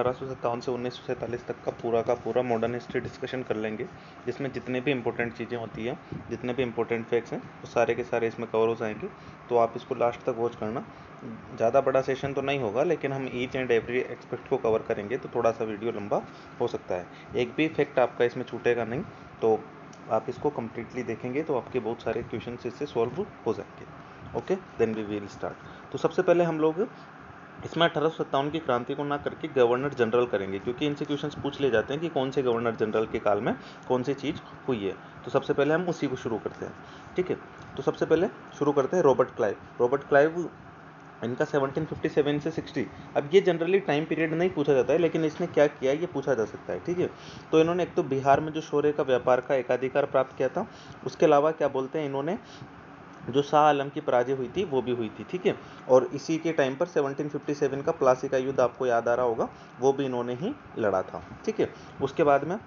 1857 से 1947 तक का पूरा मॉडर्न हिस्ट्री डिस्कशन कर लेंगे, जिसमें जितने भी इंपॉर्टेंट चीज़ें होती हैं, जितने भी इंपॉर्टेंट फैक्ट्स हैं, वो सारे के सारे इसमें कवर हो जाएंगे। तो आप इसको लास्ट तक वॉच करना। ज़्यादा बड़ा सेशन तो नहीं होगा, लेकिन हम ईच एंड एवरी एक्सपेक्ट को कवर करेंगे, तो थोड़ा सा वीडियो लंबा हो सकता है। एक भी फैक्ट आपका इसमें छूटेगा नहीं, तो आप इसको कम्प्लीटली देखेंगे तो आपके बहुत सारे क्वेश्चन इससे सॉल्व हो जाएंगे। Okay, then we will start. तो सबसे पहले हम लोग इसमें 1857 की क्रांति को ना करके गवर्नर जनरल करेंगे, क्योंकि इनसे क्वेश्चंस पूछ ले जाते हैं कि कौन से गवर्नर जनरल के काल में कौन सी चीज़ हुई है। तो सबसे पहले हम उसी को शुरू करते हैं, ठीक है। तो सबसे पहले शुरू करते हैं रॉबर्ट क्लाइव। रॉबर्ट क्लाइव इनका 1757 से 60। अब ये जनरली टाइम पीरियड नहीं पूछा जाता है, लेकिन इसने क्या किया ये पूछा जा सकता है, ठीक है। तो इन्होंने एक तो बिहार में जो शौर्य का व्यापार का एकाधिकार प्राप्त किया था, उसके अलावा क्या बोलते हैं इन्होंने, जो शाह आलम की पराजय हुई थी वो भी हुई थी, ठीक है। और इसी के टाइम पर 1757 का प्लासी का युद्ध आपको याद आ रहा होगा, वो भी इन्होंने ही लड़ा था, ठीक है। उसके बाद में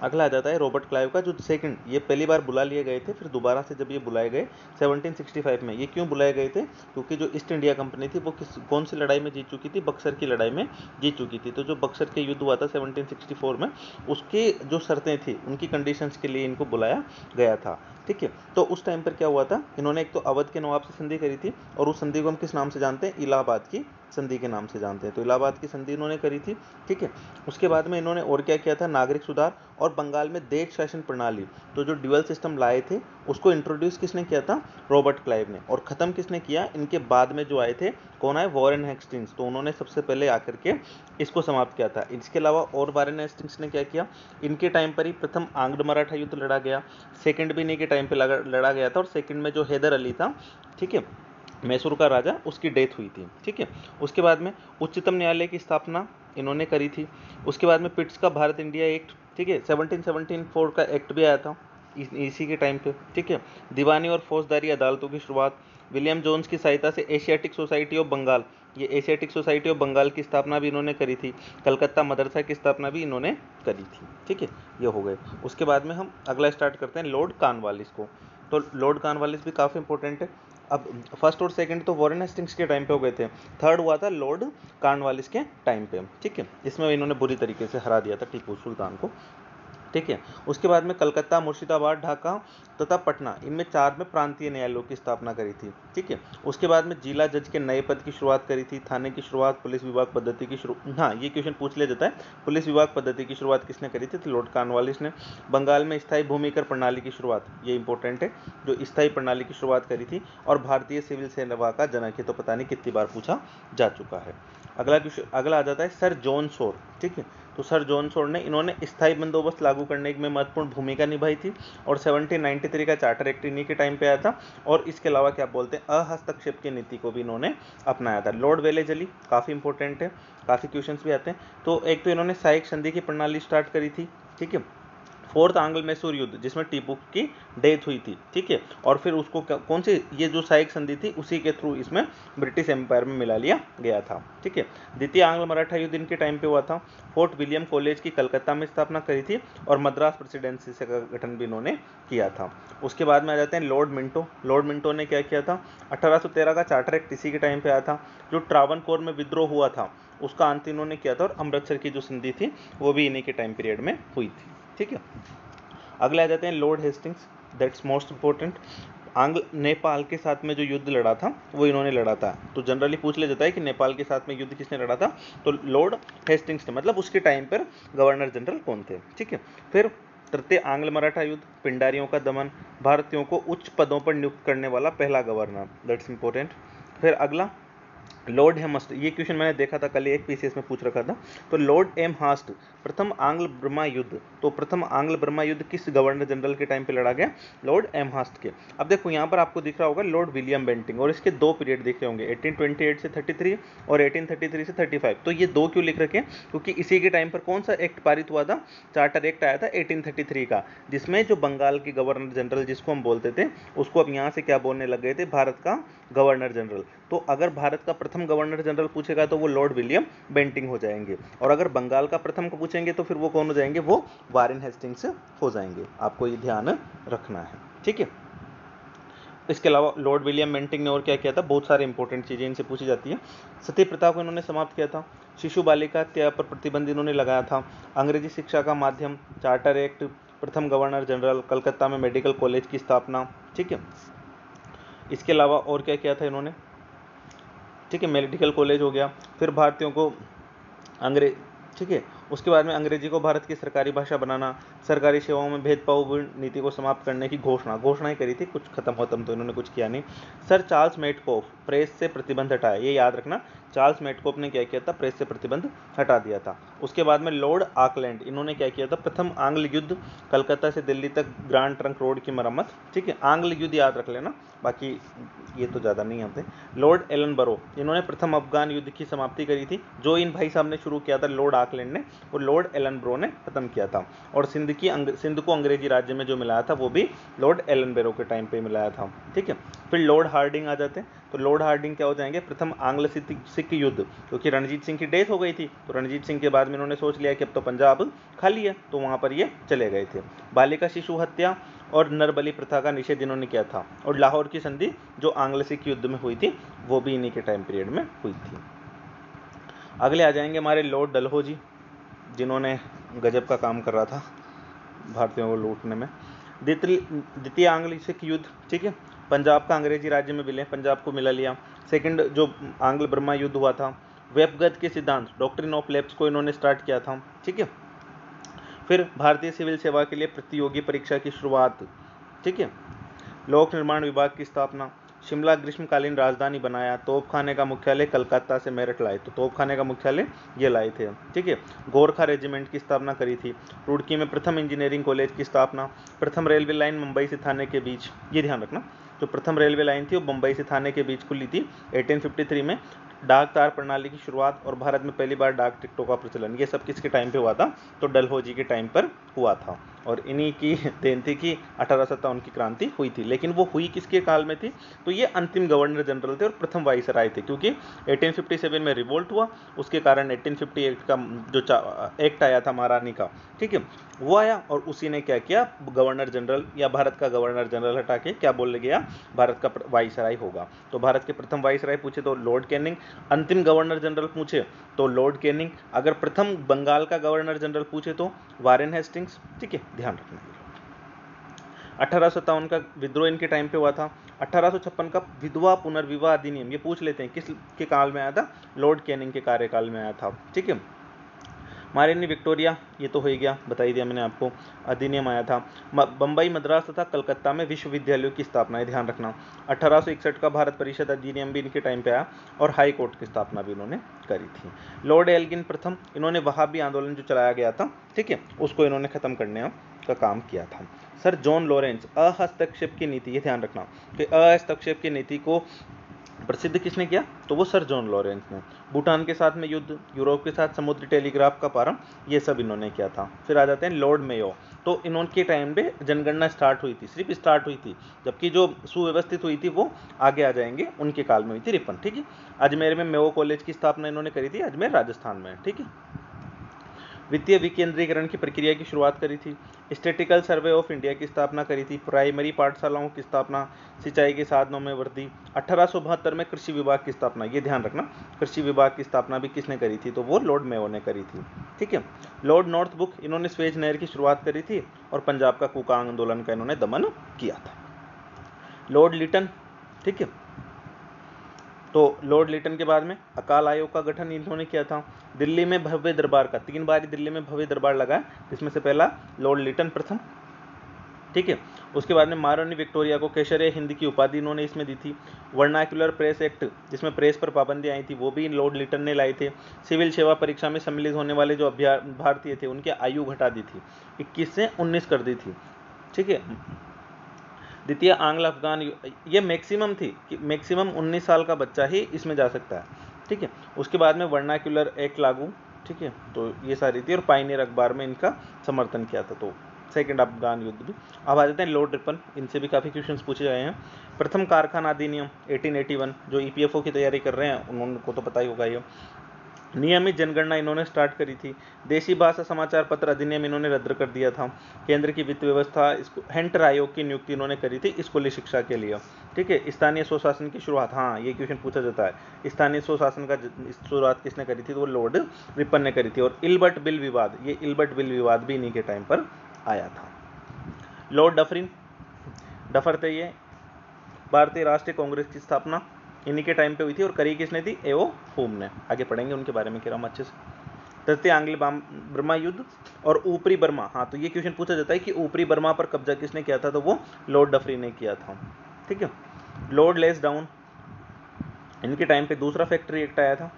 अगला आ जाता है रॉबर्ट क्लाइव का, जो सेकंड, ये पहली बार बुला लिए गए थे, फिर दोबारा से जब ये बुलाए गए 1765 में। ये क्यों बुलाए गए थे, क्योंकि जो ईस्ट इंडिया कंपनी थी वो कौन सी लड़ाई में जीत चुकी थी, बक्सर की लड़ाई में जीत चुकी थी। तो जो बक्सर के युद्ध हुआ था 1764 में, उसके जो शर्तें थी, उनकी कंडीशंस के लिए इनको बुलाया गया था, ठीक है। तो उस टाइम पर क्या हुआ था, इन्होंने एक तो अवध के नवाब से संधि करी थी, और उस संधि को हम किस नाम से जानते हैं, इलाहाबाद की संधि के नाम से जानते हैं। तो इलाहाबाद की संधि इन्होंने करी थी, ठीक है। उसके बाद में इन्होंने और क्या किया था, नागरिक सुधार और बंगाल में देश शासन प्रणाली, तो जो ड्यूअल सिस्टम लाए थे उसको इंट्रोड्यूस किसने किया था, रॉबर्ट क्लाइव ने। और ख़त्म किसने किया, इनके बाद में जो आए थे, कौन आए, वॉरेन हेस्टिंग्स। तो उन्होंने सबसे पहले आकर के इसको समाप्त किया था। इसके अलावा और वॉरेन हेस्टिंग्स ने क्या किया, इनके टाइम पर ही प्रथम आंग्ल मराठा युद्ध लड़ा गया, सेकंड भी इन्हीं के टाइम पे लड़ा गया था, और सेकंड में जो हैदर अली था, ठीक है, मैसूर का राजा, उसकी डेथ हुई थी, ठीक है। उसके बाद में उच्चतम न्यायालय की स्थापना इन्होंने करी थी। उसके बाद में पिट्स का भारत इंडिया एक्ट, ठीक है, 1774 का एक्ट भी आया था इसी के टाइम पे, ठीक है। दीवानी और फौजदारी अदालतों की शुरुआत, विलियम जोन्स की सहायता से एशियाटिक सोसाइटी ऑफ बंगाल, ये एशियाटिक सोसाइटी ऑफ बंगाल की स्थापना भी इन्होंने करी थी। कलकत्ता मदरसा की स्थापना भी इन्होंने करी थी, ठीक है। ये हो गए। उसके बाद में हम अगला स्टार्ट करते हैं लॉर्ड कॉर्नवालिस को। तो लॉर्ड कॉर्नवालिस भी काफ़ी इंपॉर्टेंट है। अब फर्स्ट और सेकंड तो वॉरेन हेस्टिंग्स के टाइम पे हो गए थे, थर्ड हुआ था लॉर्ड कॉर्नवालिस के टाइम पे, ठीक है। इसमें इन्होंने बुरी तरीके से हरा दिया था टीपू सुल्तान को, ठीक है। उसके बाद में कलकत्ता, मुर्शिदाबाद, ढाका तथा पटना, इनमें 4 में प्रांतीय न्यायालयों की स्थापना करी थी, ठीक है। उसके बाद में जिला जज के नए पद की शुरुआत करी थी, थाने की शुरुआत, पुलिस विभाग पद्धति की शुरू, हाँ ये क्वेश्चन पूछ लिया जाता है, पुलिस विभाग पद्धति की शुरुआत किसने करी थी, तो लॉर्ड कॉर्नवालिस ने। बंगाल में स्थायी भूमिकर प्रणाली की शुरुआत, ये इंपॉर्टेंट है, जो स्थायी प्रणाली की शुरुआत करी थी। और भारतीय सिविल सेवा का जनक है, तो पता नहीं कितनी बार पूछा जा चुका है। अगला आ जाता है सर जॉन शोर, ठीक है। तो सर जॉन शोर ने, इन्होंने स्थायी बंदोबस्त लागू करने में महत्वपूर्ण भूमिका निभाई थी, और 1793 का चार्टर एक्ट इन्हीं के टाइम पे आया था। और इसके अलावा क्या बोलते हैं, अहस्तक्षेप की नीति को भी इन्होंने अपनाया था। लॉर्ड वेलेजली काफ़ी इंपॉर्टेंट है, काफ़ी क्वेश्चंस भी आते हैं। तो एक तो इन्होंने सहायक संधि की प्रणाली स्टार्ट करी थी, ठीक है। फोर्थ आंग्ल मैसूर युद्ध, जिसमें टीपू की डेथ हुई थी, ठीक है। और फिर उसको कौन सी, ये जो सहायक संधि थी उसी के थ्रू इसमें ब्रिटिश एम्पायर में मिला लिया गया था, ठीक है। द्वितीय आंग्ल मराठा युद्ध इनके टाइम पे हुआ था। फोर्ट विलियम कॉलेज की कलकत्ता में स्थापना करी थी, और मद्रास प्रेसिडेंसी से का गठन भी इन्होंने किया था। उसके बाद में आ जाते हैं लॉर्ड मिंटो। लॉर्ड मिंटो ने क्या किया था, 1813 का चार्टर एक्ट इसी के टाइम पे आया था। जो ट्रावनकोर में विद्रोह हुआ था उसका अंत इन्होंने किया था, और अमृतसर की जो संधि थी वो भी इन्हीं के टाइम पीरियड में हुई थी, ठीक है। अगले आ जाते हैं Lord Hastings, that's most important. आंग्ल नेपाल के साथ में जो युद्ध लड़ा था वो इन्होंने लड़ा था। तो जनरली पूछ लिया जाता है कि नेपाल के साथ में युद्ध किसने लड़ा था, तो लॉर्ड हेस्टिंग्स ने, मतलब उसके टाइम पर गवर्नर जनरल कौन थे, ठीक है। फिर तृतीय आंग्ल मराठा युद्ध, पिंडारियों का दमन, भारतीयों को उच्च पदों पर नियुक्त करने वाला पहला गवर्नर, दैट्स इंपॉर्टेंट। फिर अगला लॉर्ड हेमस्ट, ये क्वेश्चन मैंने देखा था कल, एक पीसीएस में पूछ रखा था। तो लॉर्ड एम हास्ट, प्रथम आंग्ल बर्मा युद्ध, तो प्रथम आंग्ल बर्मा युद्ध किस गवर्नर जनरल के टाइम पे लड़ा गया, लॉर्ड एम हास्ट के। अब देखो यहाँ पर आपको दिख रहा होगा लॉर्ड विलियम बेंटिंग, और इसके 2 पीरियड दिख रहे होंगे, 1828 से 33 और 1833 से 35। तो ये 2 क्यों लिख रखे, क्योंकि इसी के टाइम पर कौन सा एक्ट पारित हुआ था, चार्टर एक्ट आया था 1833 का, जिसमें जो बंगाल के गवर्नर जनरल जिसको हम बोलते थे, उसको अब यहाँ से क्या बोलने लग गए थे, भारत का गवर्नर जनरल। तो अगर भारत का प्रथम गवर्नर जनरल पूछेगा तो वो लॉर्ड विलियम बेंटिंग हो जाएंगे, और अगर बंगाल का प्रथम को पूछेंगे तो फिर वो कौन हो जाएंगे, वो वॉरेन हेस्टिंग्स हो जाएंगे। आपको ये ध्यान रखना है, ठीक है। इसके अलावा लॉर्ड विलियम बेंटिंक ने और क्या किया था, बहुत सारे इंपॉर्टेंट चीज़ें इनसे पूछी जाती हैं। सती प्रथा को इन्होंने समाप्त किया था, शिशु बालिका हत्या पर प्रतिबंध इन्होंने लगाया था, अंग्रेजी शिक्षा का माध्यम, चार्टर एक्ट, प्रथम गवर्नर जनरल, कलकत्ता में मेडिकल कॉलेज की स्थापना, ठीक है। इसके अलावा और क्या किया था इन्होंने, ठीक है, मेडिकल कॉलेज हो गया, फिर भारतीयों को अंग्रेज, ठीक है, उसके बाद में अंग्रेजी को भारत की सरकारी भाषा बनाना, सरकारी सेवाओं में भेदभाव नीति को समाप्त करने की घोषणा ही करी थी, कुछ खत्म तो इन्होंने कुछ किया नहीं। सर चार्ल्स मेटकोफ प्रेस से प्रतिबंध हटाया, ये याद रखना, चार्ल्स मेटकोफ ने क्या किया था, प्रेस से प्रतिबंध हटा दिया था। उसके बाद में लॉर्ड आकलैंड, इन्होंने क्या किया था, प्रथम आंग्ल युद्ध, कलकत्ता से दिल्ली तक ग्रांड ट्रंक रोड की मरम्मत, ठीक है, आंग्ल युद्ध याद रख लेना, बाकी ये तो ज़्यादा नहीं आते। लॉर्ड एलनबरो, इन्होंने प्रथम अफगान युद्ध की समाप्ति करी थी, जो इन भाई साहब ने शुरू किया था लॉर्ड आकलैंड ने, वो लॉर्ड एलनबरो ने खत्म किया था। और सिंध को अंग्रेजी राज्य में जो मिलाया था वो भी लॉर्ड एलनबरो के टाइम पे मिलाया था, ठीक है। फिर लॉर्ड हार्डिंग आ जाते हैं, तो लॉर्ड हार्डिंग क्या हो जाएंगे, प्रथम आंग्ल सिख युद्ध, क्योंकि रणजीत सिंह की डेथ हो गई थी, तो रणजीत सिंह के बाद में इन्होंने सोच लिया कि अब तो पंजाब खाली है, तो वहाँ पर ये चले गए थे। बालिका शिशु हत्या और नरबली प्रथा का निषेध इन्होंने किया था, और लाहौर की संधि जो आंग्ल सिख युद्ध में हुई थी वो भी इन्हीं के टाइम पीरियड में हुई थी। अगले आ जाएंगे हमारे लॉर्ड डलहौजी, जिन्होंने गजब का काम कर रहा था भारतीयों को लूटने में। द्वितीय आंग्ल सिख युद्ध, ठीक है, पंजाब का अंग्रेजी राज्य में विलय, पंजाब को मिला लिया। सेकंड जो आंग्ल बर्मा युद्ध हुआ था, वेबगत के सिद्धांत, डॉक्ट्रिन ऑफ लैप्स को इन्होंने स्टार्ट किया था, ठीक है। फिर भारतीय सिविल सेवा के लिए प्रतियोगी परीक्षा की शुरुआत, ठीक है। लोक निर्माण विभाग की स्थापना, शिमला ग्रीष्मकालीन राजधानी बनाया, तोपखाने का मुख्यालय कलकत्ता से मेरठ लाए, तो तोपखाने का मुख्यालय ये लाए थे, ठीक है। गोरखा रेजिमेंट की स्थापना करी थी, रुड़की में प्रथम इंजीनियरिंग कॉलेज की स्थापना, प्रथम रेलवे लाइन मुंबई से थाने के बीच, ये ध्यान रखना, जो प्रथम रेलवे लाइन थी वो मुंबई से थाने के बीच खुली थी 1853 में। डाक तार प्रणाली की शुरुआत और भारत में पहली बार डाक टिकटों का प्रचलन, ये सब किसके टाइम पे हुआ था, तो डलहौजी के टाइम पर हुआ था। और इन्हीं की देन थी कि 1857 की क्रांति हुई थी, लेकिन वो हुई किसके काल में थी, तो ये अंतिम गवर्नर जनरल थे और प्रथम वाइसराय थे, क्योंकि 1857 में रिवोल्ट हुआ, उसके कारण 1858 का जो एक्ट आया था महारानी का, ठीक है, वो आया, और उसी ने क्या किया, गवर्नर जनरल या भारत का गवर्नर जनरल हटा के क्या बोल गया, भारत का वाइसराय होगा। तो भारत के प्रथम वाइसराय पूछे तो लॉर्ड कैनिंग, अंतिम गवर्नर जनरल पूछे तो लॉर्ड कैनिंग, अगर प्रथम बंगाल का गवर्नर जनरल पूछे तो वारेन हेस्टिंग्स, ठीक है, ध्यान रखना। 1857 का विद्रोह इनके टाइम पे हुआ था। 1856 का विधवा पुनर्विवाह अधिनियम, ये पूछ लेते हैं किस के काल में आया था, लॉर्ड कैनिंग के कार्यकाल में आया था, ठीक है। महारानी विक्टोरिया, ये तो हो ही गया, बता ही दिया मैंने आपको, अधिनियम आया था। बम्बई, मद्रास तथा कलकत्ता में विश्वविद्यालयों की स्थापना है, ध्यान रखना। 1861 का भारत परिषद अधिनियम भी इनके टाइम पे आया, और हाई कोर्ट की स्थापना भी इन्होंने करी थी। लॉर्ड एल्गिन प्रथम, इन्होंने वहाबी आंदोलन जो चलाया गया था, ठीक है, उसको इन्होंने खत्म करने का काम किया था। सर जॉन लॉरेंस, अहस्तक्षेप की नीति, ये ध्यान रखना कि अहस्तक्षेप की नीति को प्रसिद्ध किसने किया, तो वो सर जॉन लॉरेंस ने। भूटान के साथ में युद्ध, यूरोप के साथ समुद्री टेलीग्राफ का प्रारंभ, ये सब इन्होंने किया था। फिर आ जाते हैं लॉर्ड मेयो, तो इन्होंने टाइम पे जनगणना स्टार्ट हुई थी, सिर्फ स्टार्ट हुई थी, जबकि जो सुव्यवस्थित हुई थी वो आगे आ जाएंगे, उनके काल में हुई थी 53, ठीक है। अजमेर में मेयो कॉलेज की स्थापना इन्होंने करी थी, अजमेर राजस्थान में, ठीक है। वित्तीय विकेंद्रीकरण की प्रक्रिया की शुरुआत करी थी। स्टैटिकल सर्वे ऑफ इंडिया की स्थापना करी थी। प्राइमरी पाठशालाओं की स्थापना, सिंचाई के साधनों में वृद्धि। 1872 में कृषि विभाग की स्थापना, ये ध्यान रखना, कृषि विभाग की स्थापना भी किसने करी थी, तो वो लॉर्ड मेयो ने करी थी, ठीक है। लॉर्ड नॉर्थब्रुक, इन्होंने स्वेज नहर की शुरुआत करी थी और पंजाब का कुका आंदोलन का इन्होंने दमन किया था। लॉर्ड लिटन, ठीक है, तो लॉर्ड लिटन के बाद में अकाल आयोग का गठन इन्होंने किया था। दिल्ली में भव्य दरबार का 3 बार दिल्ली में भव्य दरबार लगा, जिसमें से पहला लॉर्ड लिटन प्रथम, ठीक है। उसके बाद में महारानी विक्टोरिया को केसर हिंद की उपाधि इन्होंने इसमें दी थी। वर्नाक्युलर प्रेस एक्ट, जिसमें प्रेस पर पाबंदी आई थी, वो भी लॉर्ड लिटन ने लाई थे। सिविल सेवा परीक्षा में सम्मिलित होने वाले जो भारतीय थे उनकी आयु घटा दी थी, 21 से 19 कर दी थी, ठीक है। द्वितीय आंग्ल अफगान, ये मैक्सिमम थी कि मैक्सिमम 19 साल का बच्चा ही इसमें जा सकता है, ठीक है। उसके बाद में वर्नाक्युलर एक्ट लागू, ठीक है, तो ये सारी थी, और पाइनियर अखबार में इनका समर्थन किया था। तो सेकंड अफगान युद्ध भी। अब आ जाते हैं लॉर्ड रिपन, इनसे भी काफ़ी क्वेश्चंस पूछे गए हैं। प्रथम कारखाना अधिनियम 1881, जो EPFO की तैयारी कर रहे हैं उनको तो पता ही होगा ये। नियमित जनगणना इन्होंने स्टार्ट करी थी। देशी भाषा समाचार पत्र अधिनियम इन्होंने रद्द कर दिया था। केंद्र की वित्त व्यवस्था, इसको हेंटर आयोग की नियुक्ति इन्होंने करी थी स्कूली शिक्षा के लिए। ठीक है, स्थानीय स्वशासन की शुरुआत, हाँ ये क्वेश्चन पूछा जाता है, स्थानीय स्वशासन का शुरुआत किसने करी थी, तो वो लॉर्ड रिपन ने करी थी। और इल्बर्ट बिल विवाद, ये इल्बर्ट बिल विवाद भी इन्हीं के टाइम पर आया था। लॉर्ड डफरिन, डफर थे ये, भारतीय राष्ट्रीय कांग्रेस की स्थापना इन्हीं के टाइम पे हुई थी और करी किसने थी, एओ हुम ने। आगे पढ़ेंगे उनके बारे में कह रहा हूँ अच्छे से। तृतीय आंग्ल बर्मा युद्ध और ऊपरी बर्मा, हाँ तो ये क्वेश्चन पूछा जाता है कि ऊपरी बर्मा पर कब्जा किसने किया था, तो वो लॉर्ड डफरी ने किया था। ठीक है, लॉर्ड लेसडाउन, इनके टाइम पे दूसरा फैक्ट्री एक्ट आया था।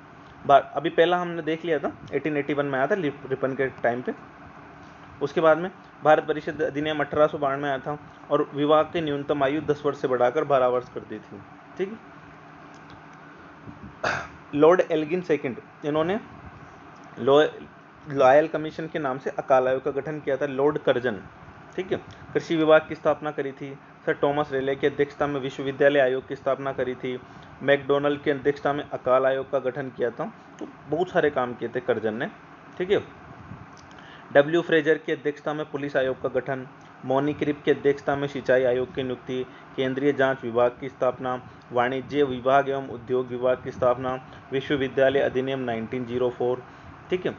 अभी पहला हमने देख लिया था 1881 में आया था रिपन के टाइम पे। उसके बाद में भारत परिषद अधिनियम 1892 में आया था और विवाह की न्यूनतम आयु 10 वर्ष से बढ़ाकर 12 वर्ष कर दी थी। ठीक है, लॉर्ड एल्गिन सेकंड, इन्होंने लॉयल कमीशन के नाम से अकाल आयोग का गठन किया था। लॉर्ड कर्जन, ठीक है, कृषि विभाग की स्थापना करी थी। सर टॉमस रेले की अध्यक्षता में विश्वविद्यालय आयोग की स्थापना करी थी। मैकडोनल्ड की अध्यक्षता में अकाल आयोग का गठन किया था। तो बहुत सारे काम किए थे कर्जन ने। ठीक है, डब्ल्यू फ्रेजर की अध्यक्षता में पुलिस आयोग का गठन। मोनी क्रिप की अध्यक्षता में सिंचाई आयोग की नियुक्ति। केंद्रीय जांच विभाग की स्थापना। वाणिज्य विभाग एवं उद्योग विभाग की स्थापना। विश्वविद्यालय अधिनियम 1904। ठीक है,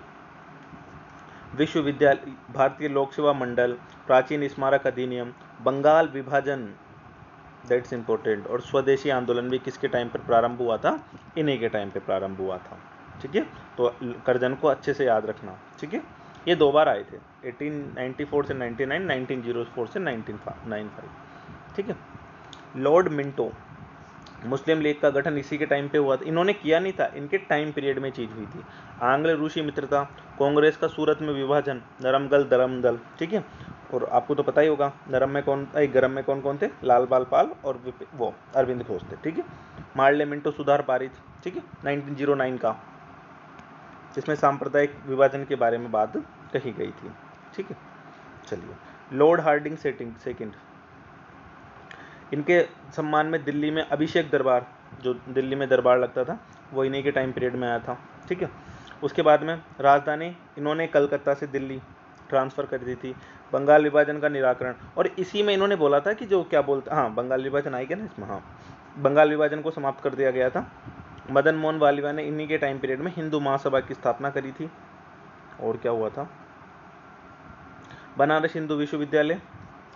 विश्वविद्यालय, भारतीय लोक सेवा मंडल, प्राचीन स्मारक अधिनियम, बंगाल विभाजन, दैट्स इंपॉर्टेंट, और स्वदेशी आंदोलन भी किसके टाइम पर प्रारंभ हुआ था, इन्हीं के टाइम पे प्रारंभ हुआ था। ठीक है, तो कर्जन को अच्छे से याद रखना। ठीक है, ये 2 बार आए थे, 1894 से 99, 1904 से 1995। ठीक है, लॉर्ड मिंटो, मुस्लिम लीग का गठन इसी के टाइम पे हुआ था। इन्होंने किया नहीं था, इनके टाइम पीरियड में चीज हुई थी। आंग्ल रूसी मित्रता, कांग्रेस का सूरत में विभाजन, नरमगल धर्म दल। ठीक है, और आपको तो पता ही होगा गरम में कौन कौन थे, लाल बाल पाल और वो अरविंद घोष थे। ठीक है, मार्ले मिंटो सुधार पारित, ठीक है, 1909 का, जिसमें सांप्रदायिक विभाजन के बारे में बात कही गई थी। ठीक है, चलिए, लॉर्ड हार्डिंग सेकंड, इनके सम्मान में दिल्ली में अभिषेक दरबार, जो दिल्ली में दरबार लगता था, वो इन्हीं के टाइम पीरियड में आया था। ठीक है, उसके बाद में राजधानी इन्होंने कलकत्ता से दिल्ली ट्रांसफ़र कर दी थी। बंगाल विभाजन का निराकरण, और इसी में इन्होंने बोला था कि जो क्या बोलते, हाँ बंगाल विभाजन आएगा ना इसमें, हाँ बंगाल विभाजन को समाप्त कर दिया गया था। मदन मोहन वालिया ने इन्हीं के टाइम पीरियड में हिंदू महासभा की स्थापना करी थी। और क्या हुआ था, बनारस हिंदू विश्वविद्यालय,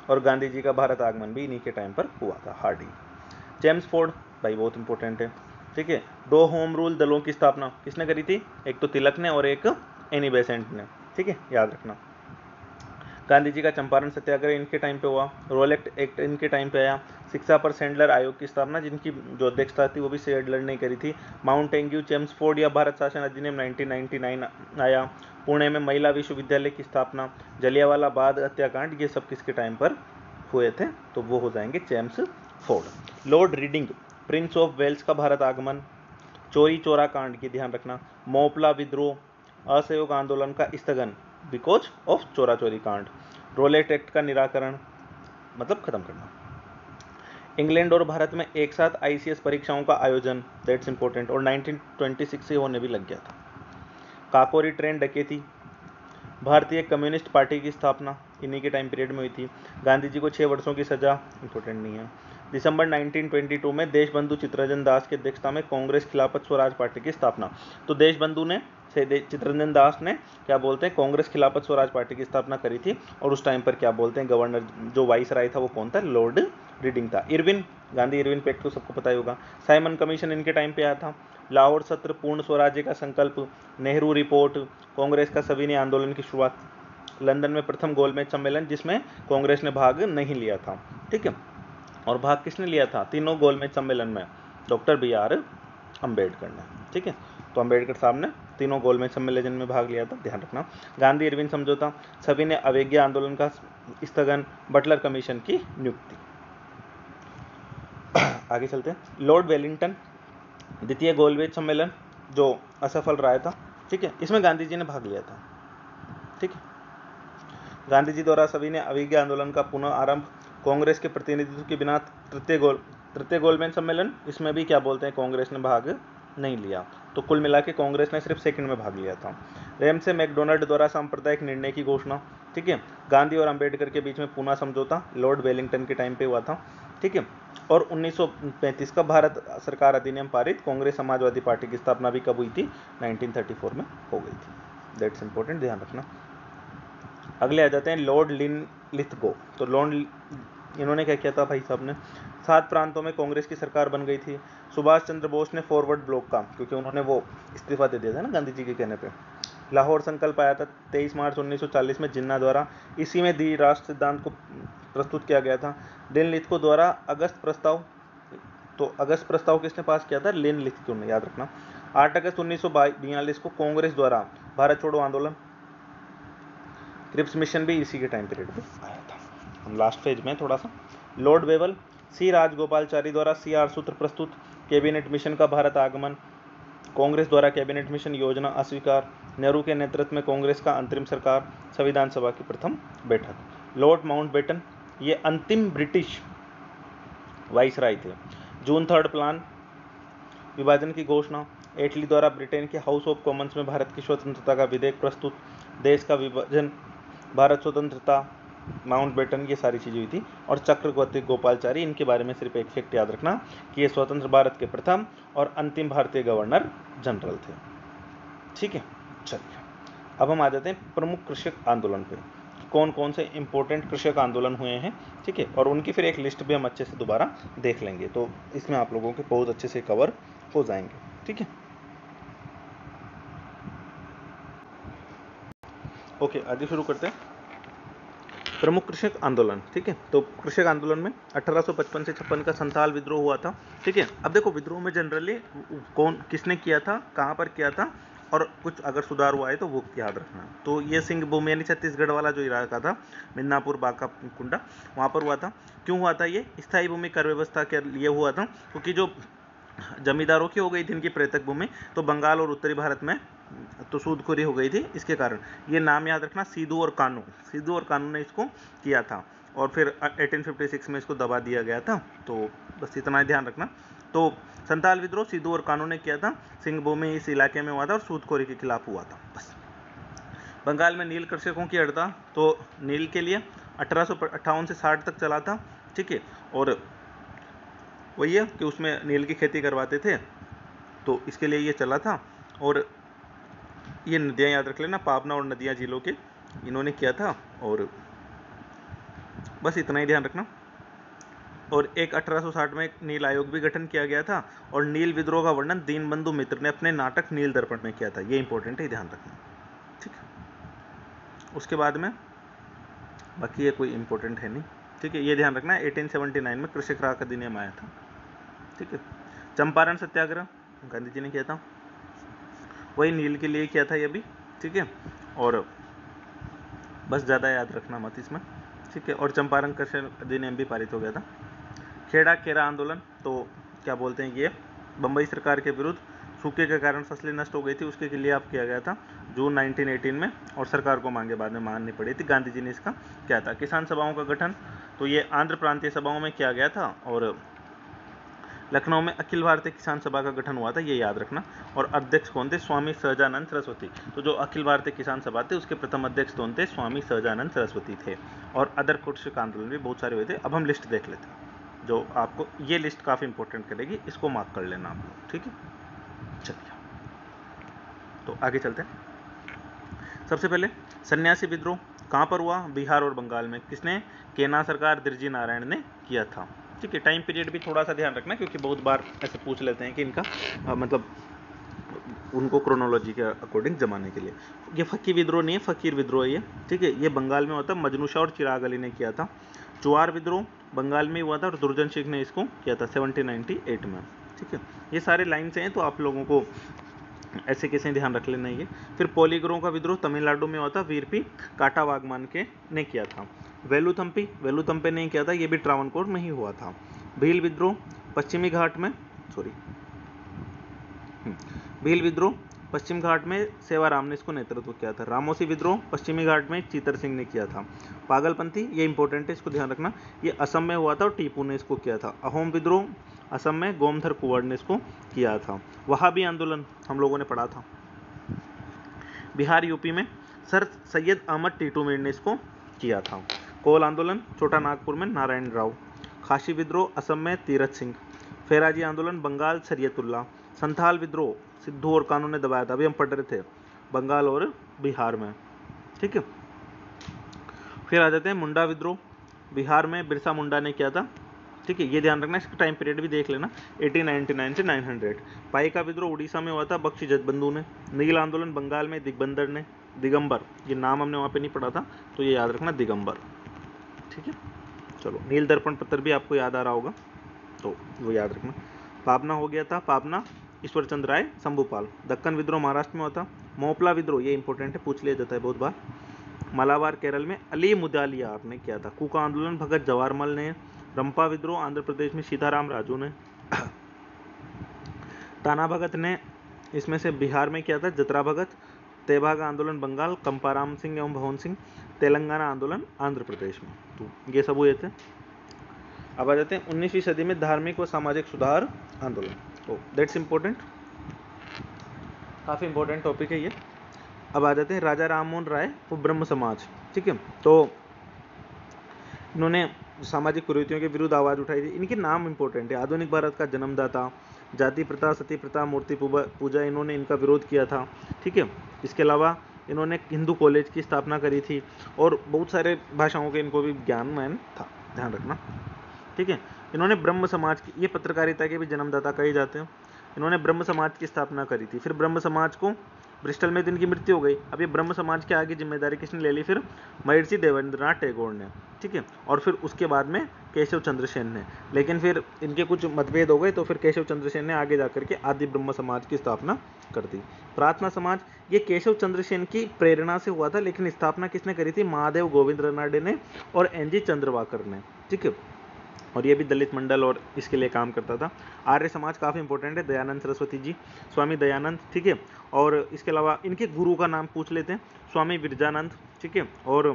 और गांधी जी का भारत आगमन भी इन्हीं के टाइम पर हुआ था। हार्डिंग, जेम्स फोर्ड, भाई बहुत इंपॉर्टेंट है। ठीक है, 2 होम रूल दलों की स्थापना किसने करी थी, एक तो तिलक ने और एक एनी बेसेंट ने। ठीक है, याद रखना। गांधी जी का चंपारण सत्याग्रह इनके टाइम पे हुआ। रोल एक्ट इनके टाइम पे आया। शिक्षा पर सैंडलर आयोग की स्थापना, जिनकी जो अध्यक्षता थी वो भी सैंडलर ने करी थी। माउंट एंग्यू चेम्सफोर्ड या भारत शासन अधिनियम 1999 आया। पुणे में महिला विश्वविद्यालय की स्थापना। जलियांवाला बाग हत्याकांड, ये सब किसके टाइम पर हुए थे, तो वो हो जाएंगे Chelmsford. Lord Reading, Prince of Wales का भारत आगमन। चोरी चोरा कांड की ध्यान रखना। मोपला विद्रोह, असहयोग आंदोलन का स्थगन बिकॉज ऑफ चोरा चोरी कांड। रोलेट एक्ट का निराकरण, मतलब खत्म करना। इंग्लैंड और भारत में एक साथ आईसीएस परीक्षाओं का आयोजन, दैट्स इंपॉर्टेंट, और 1926 से होने भी लग गया था। काकोरी ट्रेन डकैती, भारतीय कम्युनिस्ट पार्टी की स्थापना इन्हीं के टाइम पीरियड में हुई थी। गांधी जी को 6 वर्षों की सजा, इंपॉर्टेंट नहीं है। दिसंबर 1922 में देशबंधु चित्तरंजन दास की अध्यक्षता में कांग्रेस खिलाफत स्वराज पार्टी की स्थापना। तो देशबंधु ने चित्तरंजन दास ने क्या बोलते हैं, कांग्रेस खिलाफत स्वराज पार्टी की स्थापना करी थी। और उस टाइम पर क्या बोलते हैं, गवर्नर जो वाइसराय था वो कौन था, लॉर्ड रीडिंग था। इरविन, गांधी इरविन पैक्ट तो सबको पता ही होगा। साइमन कमीशन इनके टाइम पे आया था। लाहौर सत्र, पूर्ण स्वराज्य का संकल्प, नेहरू रिपोर्ट, कांग्रेस का सविनय आंदोलन की शुरुआत, लंदन में प्रथम गोलमेज सम्मेलन जिसमें कांग्रेस ने भाग नहीं लिया था। ठीक है, और भाग किसने लिया था तीनों गोलमेज सम्मेलन में, डॉक्टर BR अम्बेडकर ने। ठीक है, तो अम्बेडकर साहब ने तीनों गोलमेज सम्मेलन में भाग लिया था, ध्यान रखना। गांधी इरविन समझौता, सभी ने अवज्ञा आंदोलन का स्थगन, बटलर कमीशन की नियुक्ति। आगे चलते हैं। लॉर्ड वेलिंगटन, द्वितीय गोलमेज सम्मेलन जो असफल रहा था। ठीक है, इसमें गांधी जी ने भाग लिया था। ठीक है, गांधी जी द्वारा सभी ने अवज्ञा आंदोलन का पुनः आरंभ, कांग्रेस के प्रतिनिधित्व के बिना तृतीय गोलमेज सम्मेलन, इसमें भी क्या बोलते हैं, कांग्रेस ने भाग नहीं लिया। तो कुल मिला के कांग्रेस ने सिर्फ सेकंड में भाग लिया था। रेमसे मैकडोनाल्ड द्वारा सांप्रदायिक निर्णय की घोषणा, ठीक है। गांधी और अंबेडकर के बीच में पूना समझौता लॉर्ड वेलिंगटन के टाइम पे हुआ था, ठीक है। और 1935 का भारत सरकार अधिनियम पारित। कांग्रेस समाजवादी पार्टी की स्थापना भी कब हुई थी? 1934 में हो गई थी। दैट्स इंपॉर्टेंट, ध्यान रखना। अगले आ जाते हैं लॉर्ड लिनलिथगो। तो लॉर्ड इन्होंने क्या किया था भाई साहब ने? 7 प्रांतों में कांग्रेस की सरकार बन गई थी। सुभाष चंद्र बोस ने फॉरवर्ड ब्लॉक का, क्योंकि उन्होंने वो इस्तीफा दे दिया था ना गांधी जी के कहने पे। लाहौर संकल्प आया था 23 मार्च 1940 में जिन्ना द्वारा। इसी में दी राष्ट्र सिद्धांत को प्रस्तुत किया गया था। लिनलिथगो द्वारा अगस्त प्रस्ताव, तो अगस्त प्रस्ताव किसने पास किया था? लिनलिथगो ने, याद रखना। 8 अगस्त 1942 को कांग्रेस द्वारा भारत छोड़ो आंदोलन, क्रिप्स मिशन भी इसी के टाइम पीरियड पे आया था। हम लास्ट पेज में थोड़ा सा। लॉर्ड वेवल, सी राजगोपालचारी द्वारा CR सूत्र प्रस्तुत। कैबिनेट मिशन का भारत आगमन, कांग्रेस द्वारा कैबिनेट मिशन योजना अस्वीकार। नेहरू के नेतृत्व में कांग्रेस का अंतरिम सरकार, संविधान सभा की प्रथम बैठक। लॉर्ड माउंटबेटन, ये अंतिम ब्रिटिश वाइसराय थे। जून 3 प्लान, विभाजन की घोषणा। एटली द्वारा ब्रिटेन के हाउस ऑफ कॉमन्स में भारत की स्वतंत्रता का विधेयक प्रस्तुत। देश का विभाजन, भारत स्वतंत्रता, माउंटबेटन, ये सारी चीज़ें हुई थी। और चक्रवर्ती गोपालचारी, इनके बारे में सिर्फ एक फैक्ट याद रखना कि ये स्वतंत्र भारत के प्रथम और अंतिम भारतीय गवर्नर जनरल थे, ठीक है। चलिए अब हम आ जाते हैं प्रमुख कृषक आंदोलन पे, कौन कौन से इंपॉर्टेंट कृषक आंदोलन हुए हैं, ठीक है। और उनकी फिर एक लिस्ट भी हम अच्छे से दोबारा देख लेंगे, तो इसमें आप लोगों के बहुत अच्छे से कवर हो जाएंगे, ठीक है। ओके, आगे शुरू करते हैं। प्रमुख कृषक आंदोलन, ठीक है। तो कृषक आंदोलन में 1855 से 56 का संथाल विद्रोह हुआ था, ठीक है। अब देखो विद्रोह में जनरली कौन किसने किया था, कहाँ पर किया था, और कुछ अगर सुधार हुआ है तो वो याद रखना। तो ये सिंह भूमि यानी छत्तीसगढ़ वाला जो इलाका था, मिदनापुर, बांका कुंडा, वहाँ पर हुआ था। क्यों हुआ था ये? स्थायी भूमि कर व्यवस्था के लिए हुआ था, क्योंकि जो जमींदारों की हो गई थी इनकी प्रेतक भूमि, तो बंगाल और उत्तरी भारत में तो सूदखोरी हो गई थी, इसके कारण ये नाम याद रखना, सिद्धू और कानू। सिद्धू और कानू ने इसको किया था, और फिर 1856 में इसको दबा दिया गया था। तो बस इतना ही ध्यान रखना। तो संथाल विद्रोह सिद्धू और कानू ने किया था, सिंह भूमि इस इलाके में हुआ था और सूदखोरी के खिलाफ हुआ था, बस। बंगाल में नील कृषकों की हड़ताल, तो नील के लिए 1858 से 60 तक चला था, ठीक है। और वही है कि उसमें नील की खेती करवाते थे, तो इसके लिए ये चला था। और ये नदियाँ याद रख लेना, पावना और नदियाँ झीलों के इन्होंने किया था, और बस इतना ही ध्यान रखना। और एक 1860 में एक नील आयोग भी गठन किया गया था, और नील विद्रोह का वर्णन दीनबंधु मित्र ने अपने नाटक नील दर्पण में किया था, ये इंपॉर्टेंट है, ध्यान रखना, ठीक है। उसके बाद में बाकी ये कोई इंपॉर्टेंट है नहीं, ठीक है। ये ध्यान रखना 1879 में कृषक राज अधिनियम आया था, ठीक है। चंपारण सत्याग्रह गांधी जी ने किया था, वही नील के लिए किया था ये भी, ठीक है। और बस ज़्यादा याद रखना मत इसमें, ठीक है। और चंपारण कृषक अधिनियम भी पारित हो गया था। खेड़ा केरा आंदोलन, तो क्या बोलते हैं ये बम्बई सरकार के विरुद्ध सूखे के कारण फसलें नष्ट हो गई थी, उसके लिए आप किया गया था जून 1918 में, और सरकार को मांगे बाद में माननी पड़ी थी। गांधी जी ने इसका किया था। किसान सभाओं का गठन, तो ये आंध्र प्रांतीय सभाओं में किया गया था, और लखनऊ में अखिल भारतीय किसान सभा का गठन हुआ था, ये याद रखना। और अध्यक्ष कौन थे? स्वामी सहजानंद सरस्वती। तो जो अखिल भारतीय किसान सभा थे उसके प्रथम अध्यक्ष कौन थे? स्वामी सहजानंद सरस्वती थे। और अदर कृषक आंदोलन भी बहुत सारे हुए थे। अब हम लिस्ट देख लेते हैं, जो आपको ये लिस्ट काफ़ी इंपॉर्टेंट करेगी, इसको मार्क कर लेना आप लोग, ठीक है। चलिए तो आगे चलते हैं। सबसे पहले सन्यासी विद्रोह कहाँ पर हुआ? बिहार और बंगाल में। किसने? केना सरकार दिरजी नारायण ने किया था, ठीक है। टाइम पीरियड भी थोड़ा सा ध्यान रखना, क्योंकि बहुत बार ऐसे पूछ लेते हैं कि इनका मतलब उनको क्रोनोलॉजी के अकॉर्डिंग जमाने के लिए। ये फकीर विद्रोह नहीं है, फकीर विद्रोह है ये, ठीक है। ये बंगाल में होता है, मजनू शाह और चिराग अली ने किया था। चुआर विद्रोह बंगाल में हुआ था, और दुर्जन शेख ने इसको किया था 1798 में, ठीक है। ये सारे लाइन्स हैं, तो आप लोगों को ऐसे कैसे ध्यान रख लेना ये। फिर पोलीग्रो का विद्रोह तमिलनाडु में हुआ था, वीरपी काटा वागमान के ने किया था। वेलुथम्पे ने किया था, ये भी ट्रावनकोर में ही हुआ था। भील विद्रोह पश्चिमी घाट में, भील विद्रोह पश्चिम घाट में सेवाराम ने इसको नेतृत्व किया था। रामोसी विद्रोह पश्चिमी घाट में चीतर सिंह ने किया था। पागलपंथी, ये इंपॉर्टेंट है, इसको ध्यान रखना, ये असम में हुआ था और टीपू ने इसको किया था। अहोम विद्रोह असम में गोमधर कुंवर ने इसको किया था। वहाबी आंदोलन हम लोगों ने पढ़ा था। बिहार यूपी में सर सैयद अहमद टीटू मीर ने इसको किया था। कोल आंदोलन छोटा नागपुर में नारायण राव। खासी विद्रोह असम में तीरथ सिंह। फेराजी आंदोलन बंगाल शरीयतुल्लाह। संथाल विद्रोह सिद्धू और कानू ने दबाया था, अभी हम पढ़ रहे थे, बंगाल और बिहार में। ठीक है, फिर आ जाते हैं मुंडा विद्रोह, बिहार में बिरसा मुंडा ने किया था। ठीक है, ये ध्यान रखना, इसका टाइम पीरियड भी देख लेना, 1899 से 900। पाइका विद्रोह उड़ीसा में हुआ था, बख्शी जगबंधु ने। नील आंदोलन बंगाल में दिगबंदर ने। दिगंबर, ये नाम हमने वहाँ पे नहीं पढ़ा था तो ये याद रखना, दिगंबर। ठीक है, चलो, नील दर्पण पत्र भी आपको याद आ रहा होगा तो वो याद रखना। पाबना हो गया था, पाबना ईश्वर चंद्र राय शंभुपाल। दक्कन विद्रोह महाराष्ट्र में हुआ था। मोपला विद्रोह, ये इंपॉर्टेंट है, पूछ लिया जाता है बहुत बार। मालाबार केरल में अली मुदालियार ने किया था। कुका आंदोलन भगत जवाहरमल ने। रंपा विद्रोह आंध्र प्रदेश में सीताराम राजू ने। ताना भगत ने इसमें से बिहार में किया था, जतरा भगत। तेभागा आंदोलन बंगाल, कंपाराम सिंह एवं भवन सिंह। तेलंगाना आंदोलन आंध्र प्रदेश में। तो ये सब हुए थे। अब आ जाते हैं 19वीं सदी में धार्मिक व सामाजिक सुधार आंदोलन। तो दैट्स इंपॉर्टेंट, काफ़ी इंपॉर्टेंट टॉपिक है ये। अब आ जाते हैं राजा राममोहन राय वो ब्रह्म समाज। ठीक है, तो इन्होंने सामाजिक कुरीतियों के विरुद्ध आवाज़ उठाई थी। इनके नाम इंपॉर्टेंट है, आधुनिक भारत का जन्मदाता। जाति प्रथा, सती प्रथा, मूर्ति पूजा, इन्होंने इनका विरोध किया था। ठीक है, इसके अलावा इन्होंने हिंदू कॉलेज की स्थापना करी थी और बहुत सारे भाषाओं के इनको भी ज्ञान था, ध्यान रखना। ठीक है, इन्होंने ब्रह्म समाज की, ये पत्रकारिता के भी जन्मदाता कहे जाते हैं, इन्होंने ब्रह्म समाज की स्थापना करी थी। फिर ब्रह्म समाज को ब्रिस्टल में तो इनकी मृत्यु हो गई। अब ये ब्रह्म समाज के आगे जिम्मेदारी किसने ले ली? फिर महर्षि देवेंद्रनाथ टैगोर ने। ठीक है, और फिर उसके बाद में केशव चंद्र सेन ने। लेकिन फिर इनके कुछ मतभेद हो गए तो फिर केशव चंद्र सेन ने आगे जाकर के आदि ब्रह्म समाज की स्थापना कर दी। प्रार्थना समाज, ये केशव चंद्र सेन की प्रेरणा से हुआ था, लेकिन स्थापना किसने करी थी? महादेव गोविंद रानडे ने और एनजी चंद्रवाकर ने। ठीक है, और ये भी दलित मंडल और इसके लिए काम करता था। आर्य समाज काफ़ी इंपॉर्टेंट है, दयानंद सरस्वती जी, स्वामी दयानंद। ठीक है, और इसके अलावा इनके गुरु का नाम पूछ लेते हैं, स्वामी विरजानंद। ठीक है, और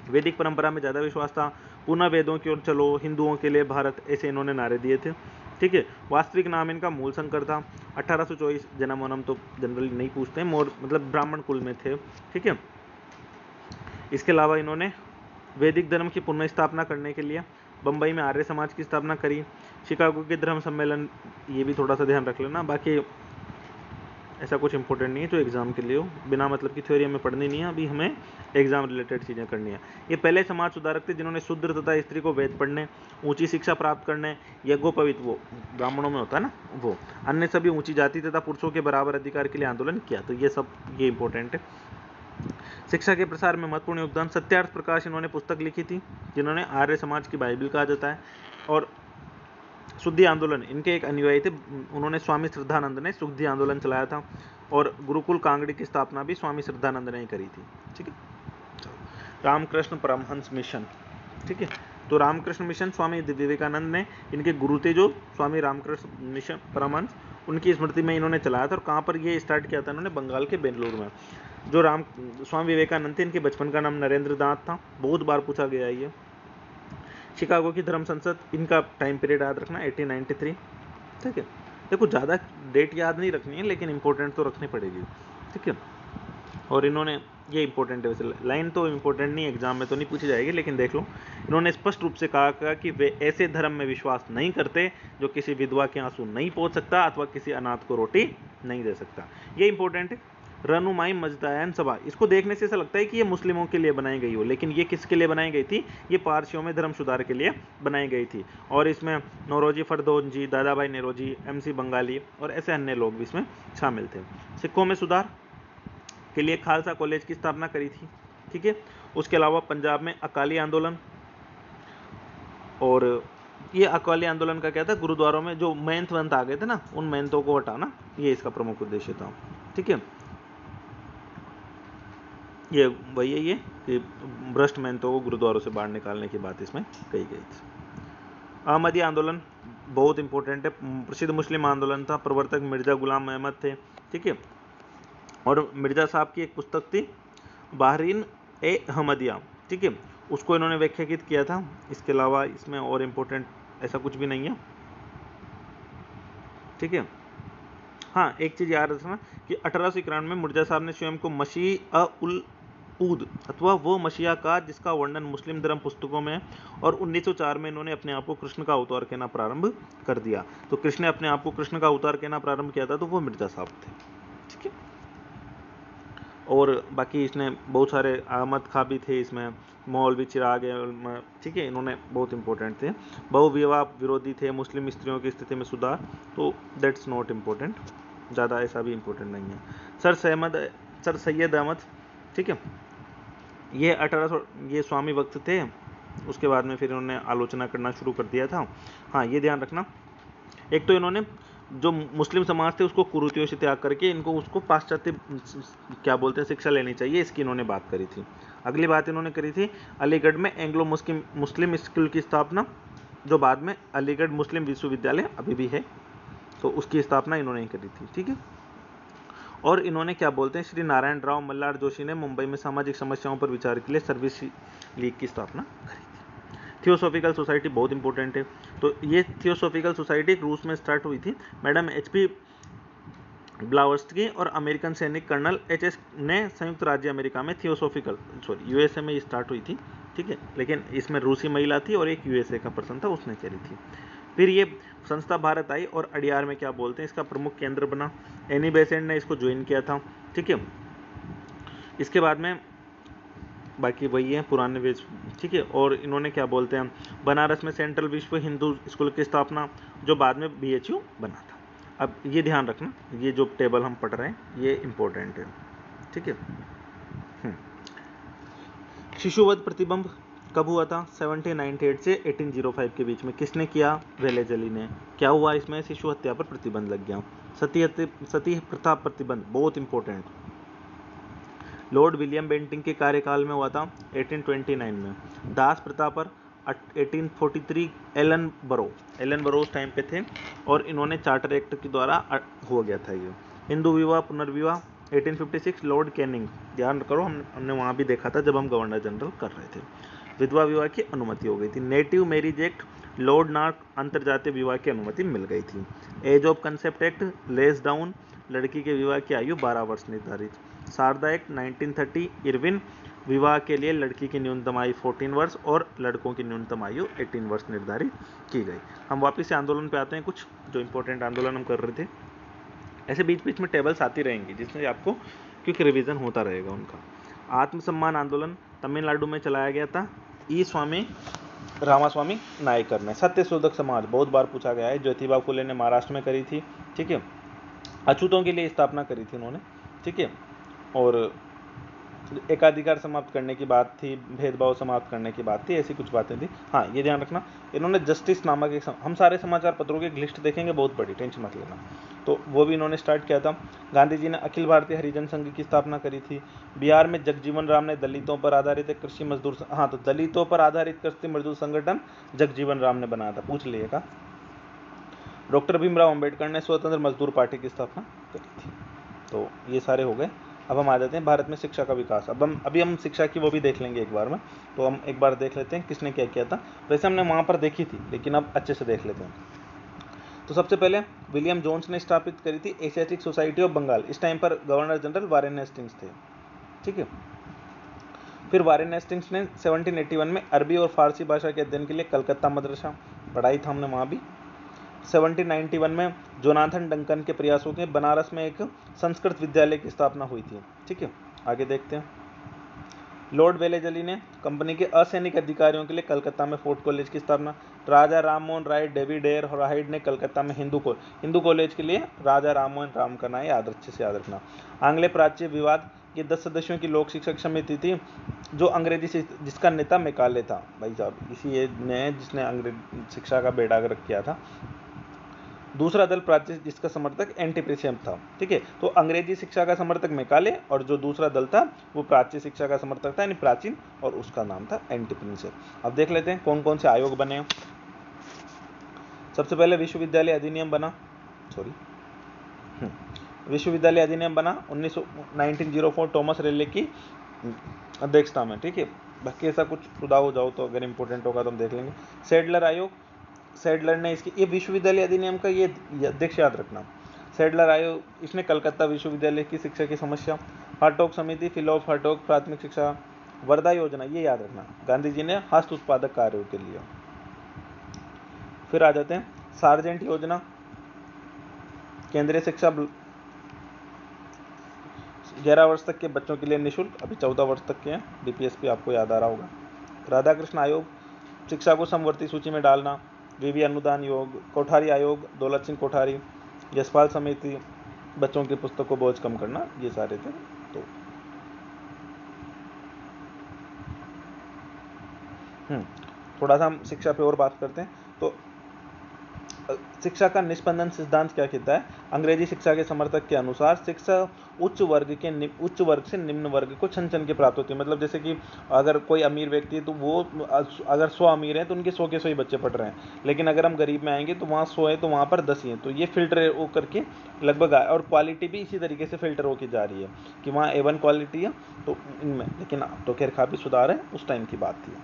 वैदिक परंपरा में ज़्यादा विश्वास था। पुनः वेदों की ओर चलो, हिंदुओं के लिए भारत, ऐसे इन्होंने नारे दिए थे। ठीक है, वास्तविक नाम इनका मूलशंकर था। 1824 जन्म वनम तो जनरली नहीं पूछते हैं, मोर मतलब ब्राह्मण कुल में थे। ठीक है, इसके अलावा इन्होंने वैदिक धर्म की पुनः स्थापना करने के लिए बम्बई में आर्य समाज की स्थापना करी। शिकागो के धर्म सम्मेलन, ये भी थोड़ा सा ध्यान रख लेना, बाकी ऐसा कुछ इंपॉर्टेंट नहीं है जो एग्जाम के लिए हो। बिना मतलब की थ्योरी हमें पढ़नी नहीं है, अभी हमें एग्जाम रिलेटेड चीज़ें करनी है। ये पहले समाज सुधारक थे जिन्होंने शूद्र तथा स्त्री को वेद पढ़ने, ऊंची शिक्षा प्राप्त करने, यज्ञोपवीत, वो ब्राह्मणों में होता है ना, वो अन्य सभी ऊंची जाति तथा पुरुषों के बराबर अधिकार के लिए आंदोलन किया। तो ये सब ये इंपॉर्टेंट है। शिक्षा के प्रसार में महत्वपूर्ण योगदान, सत्यार्थ प्रकाश इन्होंने पुस्तक लिखी थी जिन्होंने आर्य समाज की बाइबिल कहा जाता है। और शुद्धि आंदोलन, इनके एक अनुयायी थे, उन्होंने स्वामी श्रद्धानंद ने शुद्धि आंदोलन चलाया था। और गुरुकुल कांगड़ी की स्थापना भी स्वामी श्रद्धानंद ने ही करी थी। ठीक है, रामकृष्ण परमहंस मिशन। ठीक है, तो रामकृष्ण मिशन स्वामी विवेकानंद ने, इनके गुरु थे जो स्वामी रामकृष्ण मिशन परमहंस, उनकी स्मृति में इन्होंने चलाया था। और कहाँ पर ये स्टार्ट किया था इन्होंने? बंगाल के बेंगलुरु में। जो स्वामी विवेकानंद थे, इनके बचपन का नाम नरेंद्र नाथ था, बहुत बार पूछा गया है ये। शिकागो की धर्म संसद, इनका टाइम पीरियड याद रखना 1893। ठीक है, देखो ज़्यादा डेट याद नहीं रखनी है लेकिन इंपॉर्टेंट तो रखनी पड़ेगी। ठीक है, और इन्होंने, ये इंपॉर्टेंट है वैसे, लाइन तो इंपॉर्टेंट नहीं, एग्जाम में तो नहीं पूछी जाएगी, लेकिन देख लो, इन्होंने स्पष्ट रूप से कहा कि वे ऐसे धर्म में विश्वास नहीं करते जो किसी विधवा के आंसू नहीं पोंछ सकता अथवा किसी अनाथ को रोटी नहीं दे सकता। ये इंपॉर्टेंट है। रनुमाई मजदायन सभा, इसको देखने से ऐसा लगता है कि ये मुस्लिमों के लिए बनाई गई हो, लेकिन ये किसके लिए बनाई गई थी? ये पारसियों में धर्म सुधार के लिए बनाई गई थी। और इसमें नौरोजी फरदौन जी, दादाभाई नेरोजी, MC बंगाली और ऐसे अन्य लोग भी इसमें शामिल थे। सिखों में सुधार के लिए खालसा कॉलेज की स्थापना करी थी। ठीक है, उसके अलावा पंजाब में अकाली आंदोलन, और ये अकाली आंदोलन का क्या था? गुरुद्वारों में जो महंत वंत आ गए थे ना, उन महंतों को हटाना, ये इसका प्रमुख उद्देश्य था। ठीक है, ये वही है ये कि भ्रष्ट महंतों को गुरुद्वारों से बाहर निकालने की बात इसमें कही गई थी। अहमदी आंदोलन बहुत इंपॉर्टेंट है, प्रसिद्ध मुस्लिम आंदोलन था, प्रवर्तक मिर्जा गुलाम अहमद थे। ठीक है, और मिर्जा साहब की एक पुस्तक थी बहरीन ए अहमदिया, ठीक है, उसको इन्होंने व्याख्यायित किया था। इसके अलावा इसमें और इम्पोर्टेंट ऐसा कुछ भी नहीं है, ठीक है। हाँ, एक चीज़ याद रखना कि 1891 में मिर्जा साहब ने स्वयं को मसीह उल ऊद अथवा वो मसीहा का जिसका वर्णन मुस्लिम धर्म पुस्तकों में, और 1904 में इन्होंने अपने आप को कृष्ण का अवतार कहना प्रारंभ कर दिया। तो कृष्ण ने अपने आप को कृष्ण का अवतार कहना प्रारंभ किया था, तो वो मिर्जा साहब थे, ठीक है। और बाकी इसने बहुत सारे अहमद खां भी थे इसमें, मौलवी चिराग, ठीक है, इन्होंने बहुत इंपॉर्टेंट थे। बहुविवाह विरोधी थे, मुस्लिम स्त्रियों की स्थिति में सुधार, तो दैट्स नॉट इम्पोर्टेंट, ज़्यादा ऐसा भी इम्पोर्टेंट नहीं है। सर सैयद अहमद, ठीक है, ये 1800 ये स्वामी वक्त थे, उसके बाद में फिर इन्होंने आलोचना करना शुरू कर दिया था। हाँ, ये ध्यान रखना, एक तो इन्होंने जो मुस्लिम समाज थे उसको कुरीतियों से त्याग करके इनको उसको पाश्चात्य क्या बोलते हैं शिक्षा लेनी चाहिए, इसकी इन्होंने बात करी थी। अगली बात इन्होंने करी थी अलीगढ़ में एंग्लो मुस्लिम स्कूल की स्थापना, जो बाद में अलीगढ़ मुस्लिम विश्वविद्यालय अभी भी है, तो उसकी स्थापना इन्होंने करी थी, ठीक है। और इन्होंने क्या बोलते हैं श्री नारायण राव मल्हार जोशी ने मुंबई में सामाजिक समस्याओं पर विचार के लिए सर्विस लीग की स्थापना करी थी। थियोसॉफिकल सोसाइटी बहुत इंपॉर्टेंट है, तो ये थियोसॉफिकल सोसाइटी रूस में स्टार्ट हुई थी। मैडम HP ब्लावर्स्की और अमेरिकन सैनिक कर्नल HS ने संयुक्त राज्य अमेरिका में USA में स्टार्ट हुई थी, ठीक है, लेकिन इसमें रूसी महिला थी और एक USA का पर्सन था, उसने करी थी। फिर ये संस्था भारत आई और अडियार में क्या बोलते हैं इसका प्रमुख केंद्र बना, एनी बेसेंट ने इसको ज्वाइन किया था, ठीक है। इसके बाद में बाकी वही है पुराने वेज, ठीक है। और इन्होंने क्या बोलते हैं बनारस में सेंट्रल विश्व हिंदू स्कूल की स्थापना, जो बाद में BHU बना था। अब ये ध्यान रखना, ये जो टेबल हम पढ़ रहे हैं ये इंपॉर्टेंट है, ठीक है। शिशुवध प्रतिबंध कब हुआ था? 1798 से 1805 के बीच में। किसने किया? वेलेजली ने। क्या हुआ इसमें? शिशु हत्या पर प्रतिबंध लग गया। सती प्रथा प्रतिबंध बहुत इंपॉर्टेंट, लॉर्ड विलियम बेंटिंग के कार्यकाल में हुआ था 1829 में। दास प्रथा पर 1843 एलन बरो उस टाइम पे थे और इन्होंने चार्टर एक्ट के द्वारा हो गया था ये। हिंदू विवाह पुनर्विवाह 1856 लॉर्ड कैनिंग, ध्यान करो हमने वहाँ भी देखा था जब हम गवर्नर जनरल कर रहे थे। विधवा विवाह की अनुमति हो गई थी। नेटिव मैरिज एक्ट, लॉर्ड नार्क अंतर्जातीय विवाह की अनुमति मिल गई थी। Age of concept act Lansdowne, लड़की के विवाह की आयु 12 वर्ष निर्धारित। शारदा एक्ट 1930 इरविन, विवाह के लिए लड़की की न्यूनतम आयु 14 वर्ष और लड़कों की न्यूनतम आयु 18 वर्ष निर्धारित की गई। हम वापस से आंदोलन पे आते हैं, कुछ जो इंपॉर्टेंट आंदोलन हम कर रहे थे। ऐसे बीच बीच में टेबल्स आती रहेंगी जिसमें आपको क्योंकि रिवीजन होता रहेगा उनका। आत्मसम्मान आंदोलन तमिलनाडु में चलाया गया था ई स्वामी रामास्वामी नायकर ने। सत्यशोधक समाज बहुत बार पूछा गया है, ज्योतिबा फुले ने महाराष्ट्र में करी थी, ठीक है। अछूतों के लिए स्थापना करी थी उन्होंने, ठीक है। और एकाधिकार समाप्त करने की बात थी, भेदभाव समाप्त करने की बात थी, ऐसी कुछ बातें थी। हाँ, ये ध्यान रखना, इन्होंने जस्टिस नामक एक हम सारे समाचार पत्रों की एक लिस्ट देखेंगे बहुत बड़ी, टेंशन मत लेना, तो वो भी इन्होंने स्टार्ट किया था। गांधी जी ने अखिल भारतीय हरिजन संघ की स्थापना करी थी। बिहार में जगजीवन राम ने दलितों पर आधारित एक कृषि मजदूर, हाँ, तो दलितों पर आधारित कृषि मजदूर संगठन जगजीवन राम ने बनाया था, पूछ लिएगा। डॉक्टर भीमराव अंबेडकर ने स्वतंत्र मजदूर पार्टी की स्थापना करी थी। तो ये सारे हो गए। अब हम आ जाते हैं भारत में शिक्षा का विकास। अभी हम शिक्षा की वो भी देख लेंगे एक बार में, तो हम एक बार देख लेते हैं किसने क्या किया था। वैसे हमने वहाँ पर देखी थी लेकिन अब अच्छे से देख लेते हैं। तो सबसे पहले विलियम जोन्स ने स्थापित करी थी एशियाटिक सोसाइटी ऑफ बंगाल। इस टाइम पर गवर्नर जनरल वारेन हेस्टिंग्स थे, ठीक है। फिर वारेन हेस्टिंग्स ने 1781 में अरबी और फारसी भाषा के अध्ययन के लिए कलकत्ता मदरसा पढ़ाई था हमने वहाँ भी। 1791 में जोनाथन डंकन के प्रयासों के बनारस में एक संस्कृत विद्यालय की स्थापना हुई थी, ठीक है। आगे देखते हैं। लॉर्ड वेलेजली ने कंपनी के असैनिक अधिकारियों के लिए कलकत्ता में फोर्ट कॉलेज की स्थापना। Raja Rammohan Roy David air hide ने कलकत्ता में हिंदू कॉलेज के लिए राजा राममोहन राम का नाम याद अच्छे से याद रखना। आंग्ल प्राच्य विवाद, ये 10 सदस्यों की लोक शिक्षक समिति थी जो अंग्रेजी से, जिसका नेता मैकाले था, भाई साहब इसी ने जिसने अंग्रेजी शिक्षा का बेड़ा गर्क किया था। दूसरा दल प्राच्य जिसका समर्थक एंटी प्रिंसेप था, ठीक है। तो अंग्रेजी शिक्षा का समर्थक मैकाले और जो दूसरा दल था वो प्राच्य शिक्षा का समर्थक था, यानी प्राचीन, और उसका नाम था एंटी प्रिंसेप। अब देख लेते हैं कौन कौन से आयोग बने। सबसे पहले विश्वविद्यालय अधिनियम बना, विश्वविद्यालय अधिनियम बना 1904 टॉमस रेले की अध्यक्षता में, ठीक है। बाकी ऐसा कुछ खुदा हो जाओ तो अगर इंपॉर्टेंट होगा तो हम देख लेंगे। सैडलर आयोग, सैडलर ने इसकी, ये विश्वविद्यालय अधिनियम का ये अध्यक्ष याद रखना। सैडलर आयोग, इसने कलकत्ता विश्वविद्यालय की शिक्षा की समस्या, हार्टोग समिति, फिलो ऑफ हार्टोग प्राथमिक शिक्षा, वर्धा योजना, ये याद रखना, गांधी जी ने हस्त उत्पादक कार्यों के लिए। फिर आ जाते हैं सार्जेंट योजना, केंद्रीय शिक्षा 11 वर्ष तक के बच्चों के लिए निःशुल्क, अभी 14 वर्ष तक के हैं, डीपीएसपी आपको याद आ रहा होगा। राधाकृष्ण आयोग, शिक्षा को समवर्ती सूची में डालना, वीवी अनुदान योग, कोठारी आयोग, दौलत सिंह कोठारी, यशपाल समिति, बच्चों की पुस्तक को बोझ कम करना, ये सारे थे। तो थोड़ा सा हम शिक्षा पे और बात करते हैं। तो शिक्षा का निष्पंदन सिद्धांत क्या कहता है? अंग्रेजी शिक्षा के समर्थक के अनुसार शिक्षा उच्च वर्ग से निम्न वर्ग को छन छन के प्राप्त होती है। मतलब जैसे कि अगर कोई अमीर व्यक्ति है तो वो अगर 100 अमीर हैं तो उनके 100 के 100 ही बच्चे पढ़ रहे हैं, लेकिन अगर हम गरीब में आएंगे तो वहाँ 100 है तो वहाँ पर 10 ही हैं। तो ये फिल्टर हो करके लगभग, और क्वालिटी भी इसी तरीके से फिल्टर होकर जा रही है कि वहाँ A1 क्वालिटी है तो इनमें, लेकिन तो खैर काफ़ी सुधार है, उस टाइम की बात थी।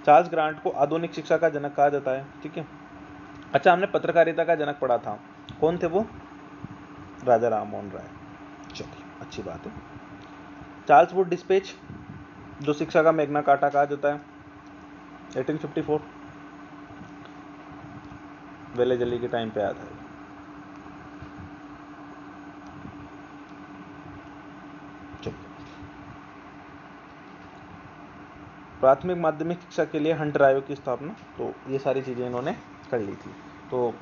चार्ल्स ग्रांट को आधुनिक शिक्षा का जनक कहा जाता है, ठीक है। अच्छा, हमने पत्रकारिता का जनक पढ़ा था, कौन थे वो? राजा राम मोहन राय। चलिए, अच्छी बात है। चार्ल्स वुड डिस्पैच, जो शिक्षा का मैग्ना कार्टा कहा जाता है, 1854, वेलेजली के टाइम पे आया था। प्राथमिक माध्यमिक शिक्षा के लिए हंटर आयोग की स्थापना, तो ये सारी चीजें इन्होंने कर ली थी। तो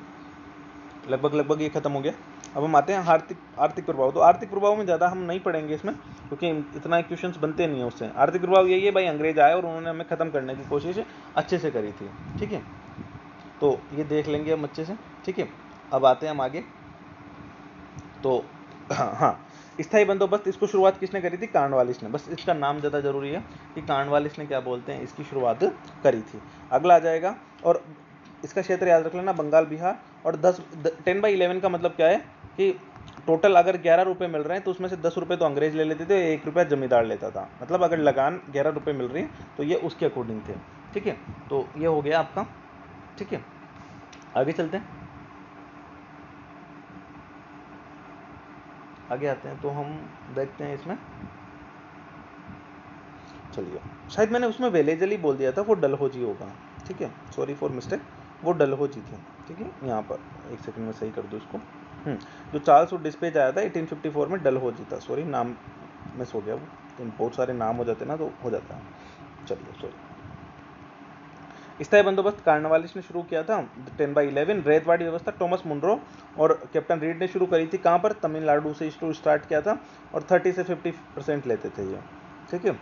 लगभग ये खत्म हो गया। अब हम आते हैं आर्थिक प्रभाव। तो आर्थिक प्रभाव में ज़्यादा हम नहीं पढ़ेंगे इसमें, क्योंकि इतना क्वेश्चंस बनते नहीं है उससे। आर्थिक प्रभाव यही है भाई, अंग्रेज आए और उन्होंने हमें ख़त्म करने की कोशिश अच्छे से करी थी, ठीक है। तो ये देख लेंगे हम अच्छे से, ठीक है। अब आते हैं हम आगे। तो हाँ, स्थायी बंदोबस्त, इसको शुरुआत किसने करी थी? कार्नवालिस ने। बस इसका नाम ज़्यादा जरूरी है कि कार्नवालिस ने क्या बोलते हैं, इसकी शुरुआत करी थी। अगला आ जाएगा, और इसका क्षेत्र याद रख लेना, बंगाल बिहार। और 10/11 का मतलब क्या है कि टोटल अगर 11 रुपये मिल रहे हैं तो उसमें से 10 रुपये तो अंग्रेज ले लेते थे, 1 रुपया जमींदार लेता था। मतलब अगर लगान 11 रुपये मिल रही है तो ये उसके अकॉर्डिंग थे, ठीक है। तो ये हो गया आपका, ठीक है। आगे चलते हैं, आगे आते हैं तो हम देखते हैं इसमें। चलिए, शायद मैंने उसमें वेलेजली बोल दिया था, वो डलहौजी होगा, ठीक है। सॉरी फॉर मिस्टेक, वो डलहौजी थे, ठीक है। यहाँ पर एक सेकंड में सही कर दूँ इसको। जो चार्ल्स वुड डिस्पैच आया था 1854 में, डलहौजी था। सॉरी, नाम मिस हो गया, वो बहुत सारे नाम हो जाते ना तो हो जाता है। चलिए, सॉरी। स्थायी बंदोबस्त कार्नवालिस ने शुरू किया था 10/11। रेतवाड़ी व्यवस्था टॉमस मुनरो और कैप्टन रीड ने शुरू करी थी। कहाँ पर? तमिलनाडु से स्टार्ट किया था, और 30 से 50% लेते थे ये, ठीक है।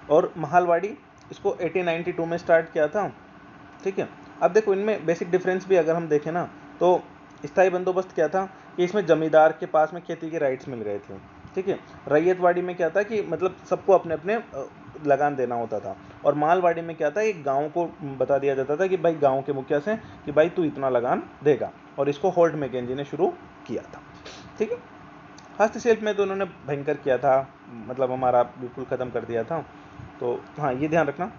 और महालवाड़ी, इसको 1892 में स्टार्ट किया था, ठीक है। अब देखो, इनमें बेसिक डिफरेंस भी अगर हम देखें ना, तो स्थायी बंदोबस्त क्या था कि इसमें जमींदार के पास में खेती के राइट्स मिल गए थे, ठीक है। रैयतवाड़ी में क्या था कि मतलब सबको अपने अपने लगान देना होता था। और मालवाड़ी में क्या था, एक गांव को बता दिया जाता था कि भाई गांव के मुखिया से कि भाई तू इतना लगान देगा, और इसको होल्ट मैकेंजी ने शुरू किया था, ठीक है। हस्तशिल्प में तो उन्होंने भयंकर किया था, मतलब हमारा बिल्कुल ख़त्म कर दिया था। तो हाँ, ये ध्यान रखना,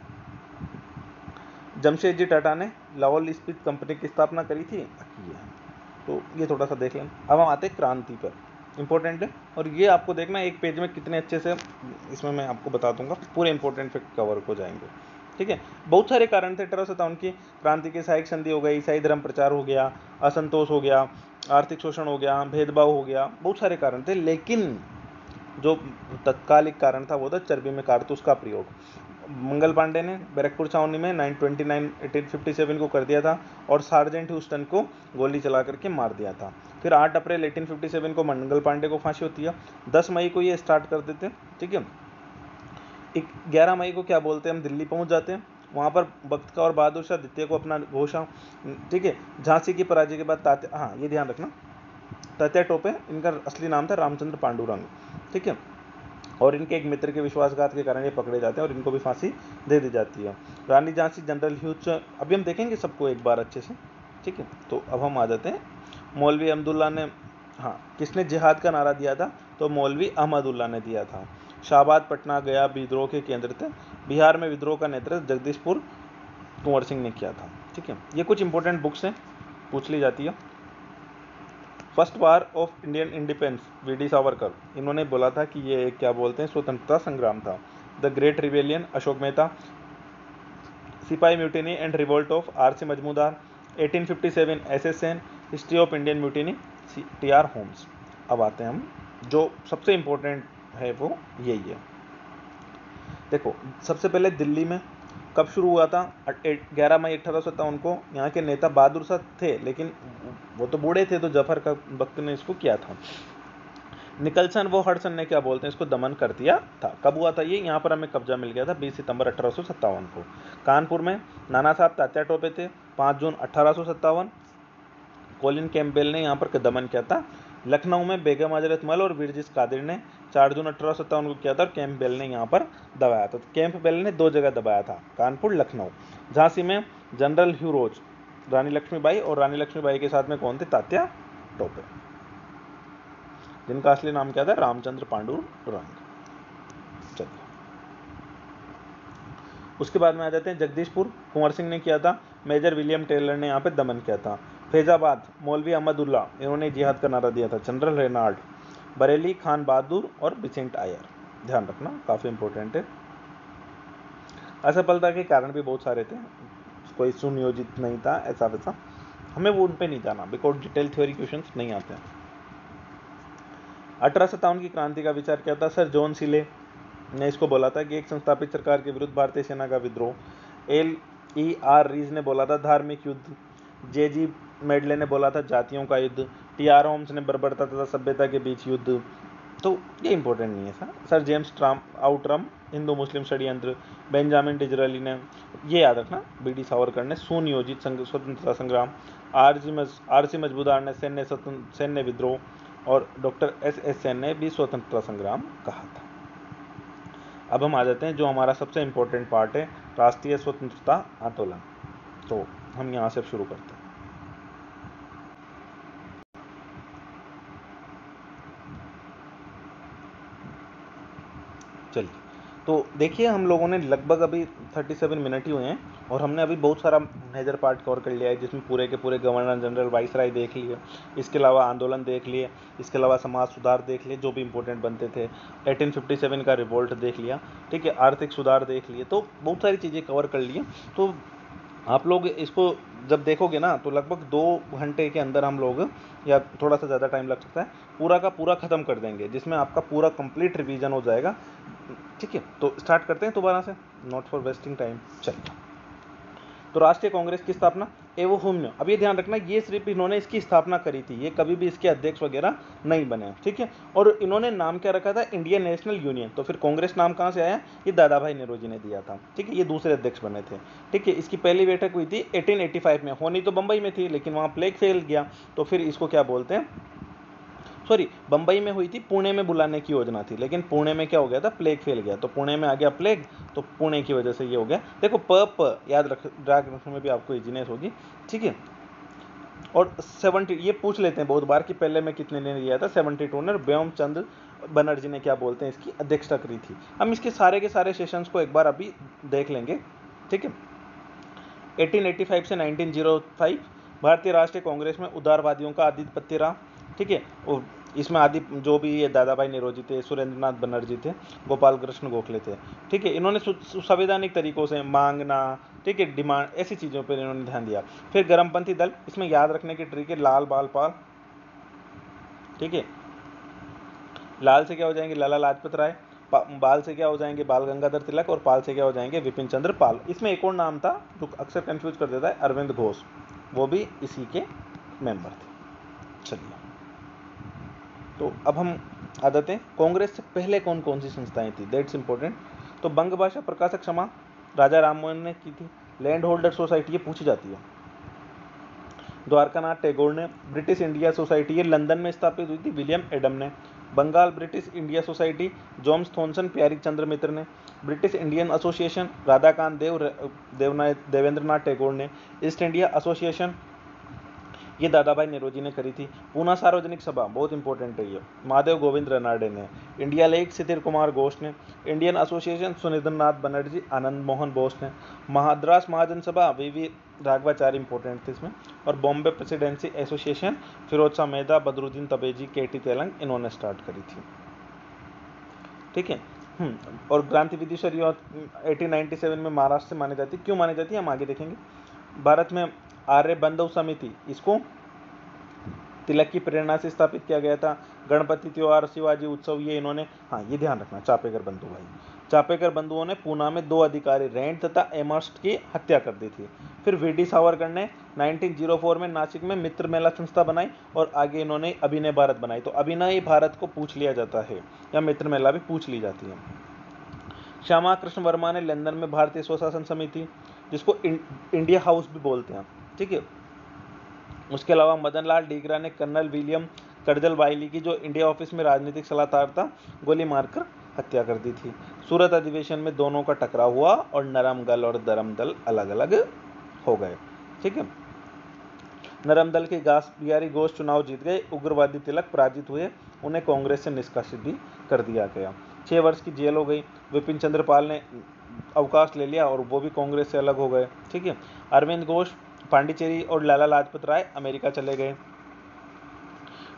जमशेदजी टाटा ने लाहौल इस्पात कंपनी की स्थापना करी थी, तो ये थोड़ा सा देख लें। अब हम आते हैं क्रांति पर, इंपॉर्टेंट है, और ये आपको देखना एक पेज में कितने अच्छे से, इसमें मैं आपको बता दूंगा, पूरे इंपॉर्टेंट फैक्ट कवर हो जाएंगे, ठीक है। बहुत सारे कारण थे 1857 की क्रांति के। सहायक संधि हो गई, ईसाई धर्म प्रचार हो गया, असंतोष हो गया, आर्थिक शोषण हो गया, भेदभाव हो गया, बहुत सारे कारण थे। लेकिन जो तत्कालिक कारण था वो था चर्बी में कारतूस का प्रयोग। मंगल पांडे ने बैरकपुर छावनी में 1857 को कर दिया था, और सार्जेंट ह्यूस्टन को गोली चला करके मार दिया था। फिर 8 अप्रैल 1857 को मंगल पांडे को फांसी होती है। 10 मई को ये स्टार्ट कर देते हैं, ठीक है। 11 मई को क्या बोलते हैं, हम दिल्ली पहुंच जाते हैं। वहाँ पर बख्तियार और बहादुर शाह द्वितीय को अपना घोषणा, ठीक है। झांसी की पराजय के बाद हाँ, ये ध्यान रखना, तात्या टोपे, इनका असली नाम था रामचंद्र पांडुरंग, ठीक है। और इनके एक मित्र के विश्वासघात के कारण ये पकड़े जाते हैं और इनको भी फांसी दे दी जाती है। रानी झांसी, जनरल ह्यूज, अभी हम देखेंगे सबको एक बार अच्छे से, ठीक है। तो अब हम आ जाते हैं, मौलवी अब्दुल्ला ने हाँ, किसने जिहाद का नारा दिया था? तो मौलवी अहमदुल्ला ने दिया था। शाहबाद, पटना, गया विद्रोह के केंद्र थे। बिहार में विद्रोह का नेतृत्व जगदीशपुर कुंवर सिंह ने किया था। ठीक है, ये कुछ इंपॉर्टेंट बुक्स हैं, पूछ ली जाती है। First war of Indian independence, VD Savarkar, इन्होंने बोला था कि ये क्या बोलते हैं, स्वतंत्रता संग्राम था। The great rebellion, Ashok Mehta. सिपाही mutiny and revolt of R C. Majumdar. 1857 SSN, history of Indian mutiny, T R. Holmes. अब आते हैं हम, जो सबसे इम्पोर्टेंट है वो यही है। देखो, सबसे पहले दिल्ली में कब शुरू हुआ था? 11 मई 1857 को। यहाँ के नेता बहादुर शाह थे, लेकिन वो तो बूढ़े थे, तो जफर का वक्त ने इसको किया था। निकलसन वो हडसन ने क्या बोलते हैं, इसको दमन कर दिया था। कब हुआ था ये? यहाँ पर हमें कब्जा मिल गया था 20 सितंबर 1857 को। कानपुर में नाना साहब तात्या टोपे थे, 5 जून 1857। कॉलिन कैंपबेल ने यहाँ पर दमन किया था। लखनऊ में बेगम हजरत महल और वीरजिस कादिर ने 4 जून 1857 को किया था, और कैंपबेल ने यहाँ पर दबाया था। तो कैंपबेल ने 2 जगह दबाया था, कानपुर, लखनऊ। झांसी में जनरल ह्यू रोज, रानी लक्ष्मीबाई, और रानी लक्ष्मीबाई के साथ में कौन थे? तात्या टोपे, जिनका असली नाम क्या था? रामचंद्र पांडुरंग। चलिए, उसके बाद में आ जाते हैं जगदीशपुर, कुंवर सिंह ने किया था। मेजर विलियम टेलर ने यहाँ पे दमन किया था। फैजाबाद, मौलवी अहमदुल्ला, इन्होंने जिहाद का नारा दिया था। General Reynold. बरेली, खान बहादुर और बिसेंट आयर। ध्यान रखना, काफ़ी इंपॉर्टेंट है। असफलता के कारण भी बहुत सारे थे, कोई सुनियोजित नहीं था, ऐसा वैसा, हमें वो उन पे नहीं जाना, बिकॉज डिटेल थ्योरी क्वेश्चंस नहीं आते हैं। 1857 की क्रांति का विचार क्या था? सर जॉन सिले ने इसको बोला था कि एक संस्थापित सरकार के विरुद्ध भारतीय सेना का विद्रोह। L.E.R. रीज ने बोला था धार्मिक युद्ध। J.G. मेडले ने बोला था जातियों का युद्ध। T.R. होम्स ने बर्बरता तथा सभ्यता के बीच युद्ध। तो ये इंपॉर्टेंट नहीं है सर जेम्स आउटरम, हिंदू मुस्लिम षड्यंत्र। बेंजामिन डिजराली ने, ये याद रखना, बी.डी. सावरकर ने सुनियोजित स्वतंत्रता संग्राम। आर.सी. मजमूदार ने सैन्य विद्रोह, और डॉक्टर S.S. सेन ने भी स्वतंत्रता संग्राम कहा था। अब हम आ जाते हैं जो हमारा सबसे इम्पोर्टेंट पार्ट है, राष्ट्रीय स्वतंत्रता आंदोलन। तो हम यहाँ से शुरू करते हैं। चलिए, तो देखिए, हम लोगों ने लगभग अभी 37 मिनट ही हुए हैं, और हमने अभी बहुत सारा मेजर पार्ट कवर कर लिया है, जिसमें पूरे के पूरे गवर्नर जनरल वाइसराय देख लिए, इसके अलावा आंदोलन देख लिए, इसके अलावा समाज सुधार देख लिए जो भी इंपॉर्टेंट बनते थे, 1857 का रिवोल्ट देख लिया, ठीक है, आर्थिक सुधार देख लिए, तो बहुत सारी चीज़ें कवर कर लिए। तो आप लोग इसको जब देखोगे ना, तो लगभग 2 घंटे के अंदर हम लोग, या थोड़ा सा ज़्यादा टाइम लग सकता है, पूरा का पूरा ख़त्म कर देंगे, जिसमें आपका पूरा कंप्लीट रिवीजन हो जाएगा। ठीक है, तो स्टार्ट करते हैं दोबारा से, नॉट फॉर वेस्टिंग टाइम। चलिए, तो राष्ट्रीय कांग्रेस की स्थापना एवं हुम्य, अब ये ध्यान रखना, ये सिर्फ इन्होंने इसकी स्थापना करी थी, ये कभी भी इसके अध्यक्ष वगैरह नहीं बने। ठीक है, और इन्होंने नाम क्या रखा था? Indian national union. तो फिर कांग्रेस नाम कहाँ से आया? ये दादा भाई नेहरू ने दिया था। ठीक है, ये दूसरे अध्यक्ष बने थे। ठीक है, इसकी पहली बैठक हुई थी 1885 में, होनी तो बंबई में थी, लेकिन वहाँ प्लेग फैल गया, तो फिर इसको क्या बोलते हैं, सॉरी, बंबई में हुई थी, पुणे में बुलाने की योजना थी, लेकिन पुणे में क्या हो गया था? प्लेग फैल गया, तो पुणे में आ गया प्लेग, तो पुणे की वजह से ये हो गया। देखो, प याद रखने में भी आपको इजीनेस होगी। ठीक है, और 70, ये पूछ लेते हैं बहुत बार कि पहले में कितने ने लिया था? 72 ने। व्योम चंद्र बनर्जी ने क्या बोलते हैं, इसकी अध्यक्षता करी थी। हम इसके सारे के सारे सेशंस को एक बार अभी देख लेंगे। ठीक है, 1885 से 1905 भारतीय राष्ट्रीय कांग्रेस में उदारवादियों का आधिपत्य रहा। ठीक है, और इसमें आदि जो भी ये दादा भाई नेहरू थे, सुरेंद्रनाथ बनर्जी थे, गोपाल कृष्ण गोखले थे। ठीक है, इन्होंने संवैधानिक तरीकों से मांगना, ठीक है, डिमांड, ऐसी चीज़ों पर इन्होंने ध्यान दिया। फिर गर्मपंथी दल, इसमें याद रखने की ट्रिक है, लाल बाल पाल। ठीक है, लाल से क्या हो जाएंगे? लाला लाजपत राय। बाल से क्या हो जाएंगे? बाल गंगाधर तिलक। और पाल से क्या हो जाएंगे? विपिन चंद्र पाल। इसमें एक और नाम था जो अक्सर कंफ्यूज कर देता है, अरविंद घोष, वो भी इसी के मेंबर थे। चलिए, तो अब हम आ जाते हैं, कांग्रेस से पहले कौन कौन सी संस्थाएं थी, दैट्स इंपॉर्टेंट। तो बंग भाषा प्रकाशक सभा राजा राममोहन ने की थी। लैंड होल्डर सोसाइटी, ये पूछी जाती है। द्वारकानाथ टैगोर ने। ब्रिटिश इंडिया सोसाइटी, ये लंदन में स्थापित हुई थी, विलियम एडम ने। Bengal British India society, Johns Thomson Pyari Chandra Mitra ने। British Indian association, Radhakant Devendranath Tagore ने। ईस्ट इंडिया एसोसिएशन, ये दादा भाई नेरोजी ने करी थी। पूना सार्वजनिक सभा बहुत इंपॉर्टेंट है ये, महादेव गोविंद रनाडे ने। इंडिया लेक सिथिर कुमार घोष ने। इंडियन एसोसिएशन सुरेंद्रनाथ बनर्जी, आनंद मोहन बोस ने। मद्रास महाजन सभा वीवी राघवाचार्य इंपॉर्टेंट थे इसमें। और बॉम्बे प्रेसिडेंसी एसोसिएशन फिरोज शाह मेहता, बदरुद्दीन तबेजी, केटी तेलंग, इन्होंने स्टार्ट करी थी। ठीक है। और क्रांति विधि शरीयत 1897 में महाराष्ट्र से मानी जाती है। क्यों मानी जाती है हम आगे देखेंगे। भारत में आर्य बंधु समिति, इसको तिलक की प्रेरणा से स्थापित किया गया था। गणपति त्योहार, शिवाजी उत्सव, ये इन्होंने, हाँ ये ध्यान रखना, चापेकर बंधु भाई, चापेकर बंधुओं ने पूना में 2 अधिकारी रेंट तथा एमर्स्ट की हत्या कर दी थी। फिर वीडी सावरकर ने 1904 में नासिक में मित्र मेला संस्था बनाई और आगे इन्होंने अभिनय भारत बनाई। तो अभिनय भारत को पूछ लिया जाता है या मित्र मेला भी पूछ ली जाती है। श्यामा कृष्ण वर्मा ने लंदन में भारतीय स्वशासन समिति, जिसको इंडिया हाउस भी बोलते हैं, ठीक है। उसके अलावा मदन लाल डीगरा ने कर्नल विलियम करजल वाइली की, जो इंडिया ऑफिस में राजनीतिक सलाहकार था, गोली मारकर हत्या कर दी थी। सूरत अधिवेशन में दोनों का टकराव हुआ और नरम दल और धर्म दल अलग अलग हो गए। ठीक है। नरम दल के बिहारी घोष चुनाव जीत गए, उग्रवादी तिलक पराजित हुए, उन्हें कांग्रेस से निष्कासित भी कर दिया गया। 6 वर्ष की जेल हो गई। विपिन चंद्र पाल ने अवकाश ले लिया और वो भी कांग्रेस से अलग हो गए। ठीक है। अरविंद घोष पांडिचेरी और लाला लाजपत राय अमेरिका चले गए।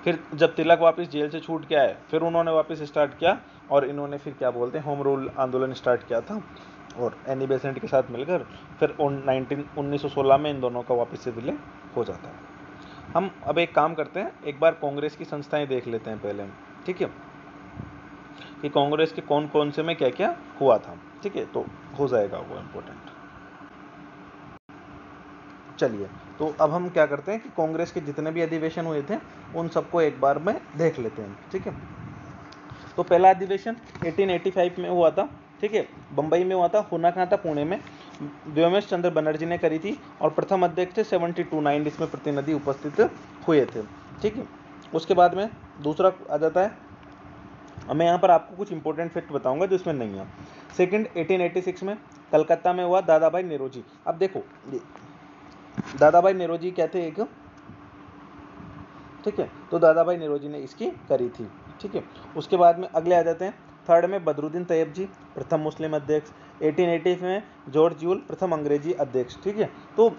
फिर जब तिलक वापस जेल से छूट के आए, फिर उन्होंने वापस स्टार्ट किया और इन्होंने फिर क्या बोलते हैं, होम रूल आंदोलन स्टार्ट किया था और एनी बेसेंट के साथ मिलकर फिर 1916 में इन दोनों का वापस से विलय हो जाता है। हम अब एक काम करते हैं, एक बार कांग्रेस की संस्थाएं देख लेते हैं पहले, ठीक है, कि कांग्रेस के कौन कौन से में क्या क्या हुआ था। ठीक है, तो हो जाएगा वो इम्पोर्टेंट। चलिए, तो अब हम क्या करते हैं कि कांग्रेस के जितने भी अधिवेशन हुए थे उन सबको एक बार में देख लेते हैं। ठीक है, तो पहला अधिवेशन 1885 में हुआ था। ठीक है, बंबई में हुआ था। होना कहाँ था, पुणे में। व्योमेश चंद्र बनर्जी ने करी थी और प्रथम अध्यक्ष थे 72 इसमें प्रतिनिधि उपस्थित हुए थे। ठीक है, उसके बाद में दूसरा आ जाता है, मैं यहाँ पर आपको कुछ इंपॉर्टेंट फैक्ट बताऊंगा जो इसमें नहीं है। सेकंड 1886 में कलकत्ता में हुआ दादा भाई नेरोजी। अब देखो, दादा भाई नेरोजी क्या थे एक, ठीक है, तो दादा भाई नेरोजी ने इसकी करी थी। ठीक है, उसके बाद में अगले आ जाते हैं। थर्ड में बदरुद्दीन तैयब जी, प्रथम मुस्लिम अध्यक्ष। 1880 में जॉर्ज यूल, प्रथम अंग्रेजी अध्यक्ष। ठीक है, तो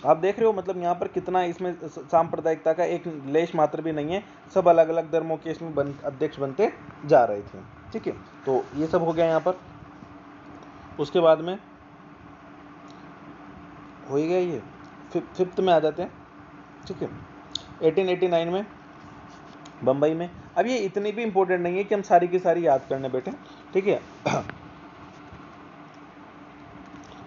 आप देख रहे हो मतलब यहाँ पर कितना इसमें सांप्रदायिकता का एक लेश मात्र भी नहीं है, सब अलग अलग धर्मों के इसमें अध्यक्ष बनते जा रहे थे। ठीक है, तो ये सब हो गया यहाँ पर। उसके बाद में हो ही गया ये, फिफ्थ में आ जाते हैं। ठीक है, 1889 में बम्बई में। अब ये इतनी भी इंपॉर्टेंट नहीं है कि हम सारी की सारी याद करने बैठे। ठीक है,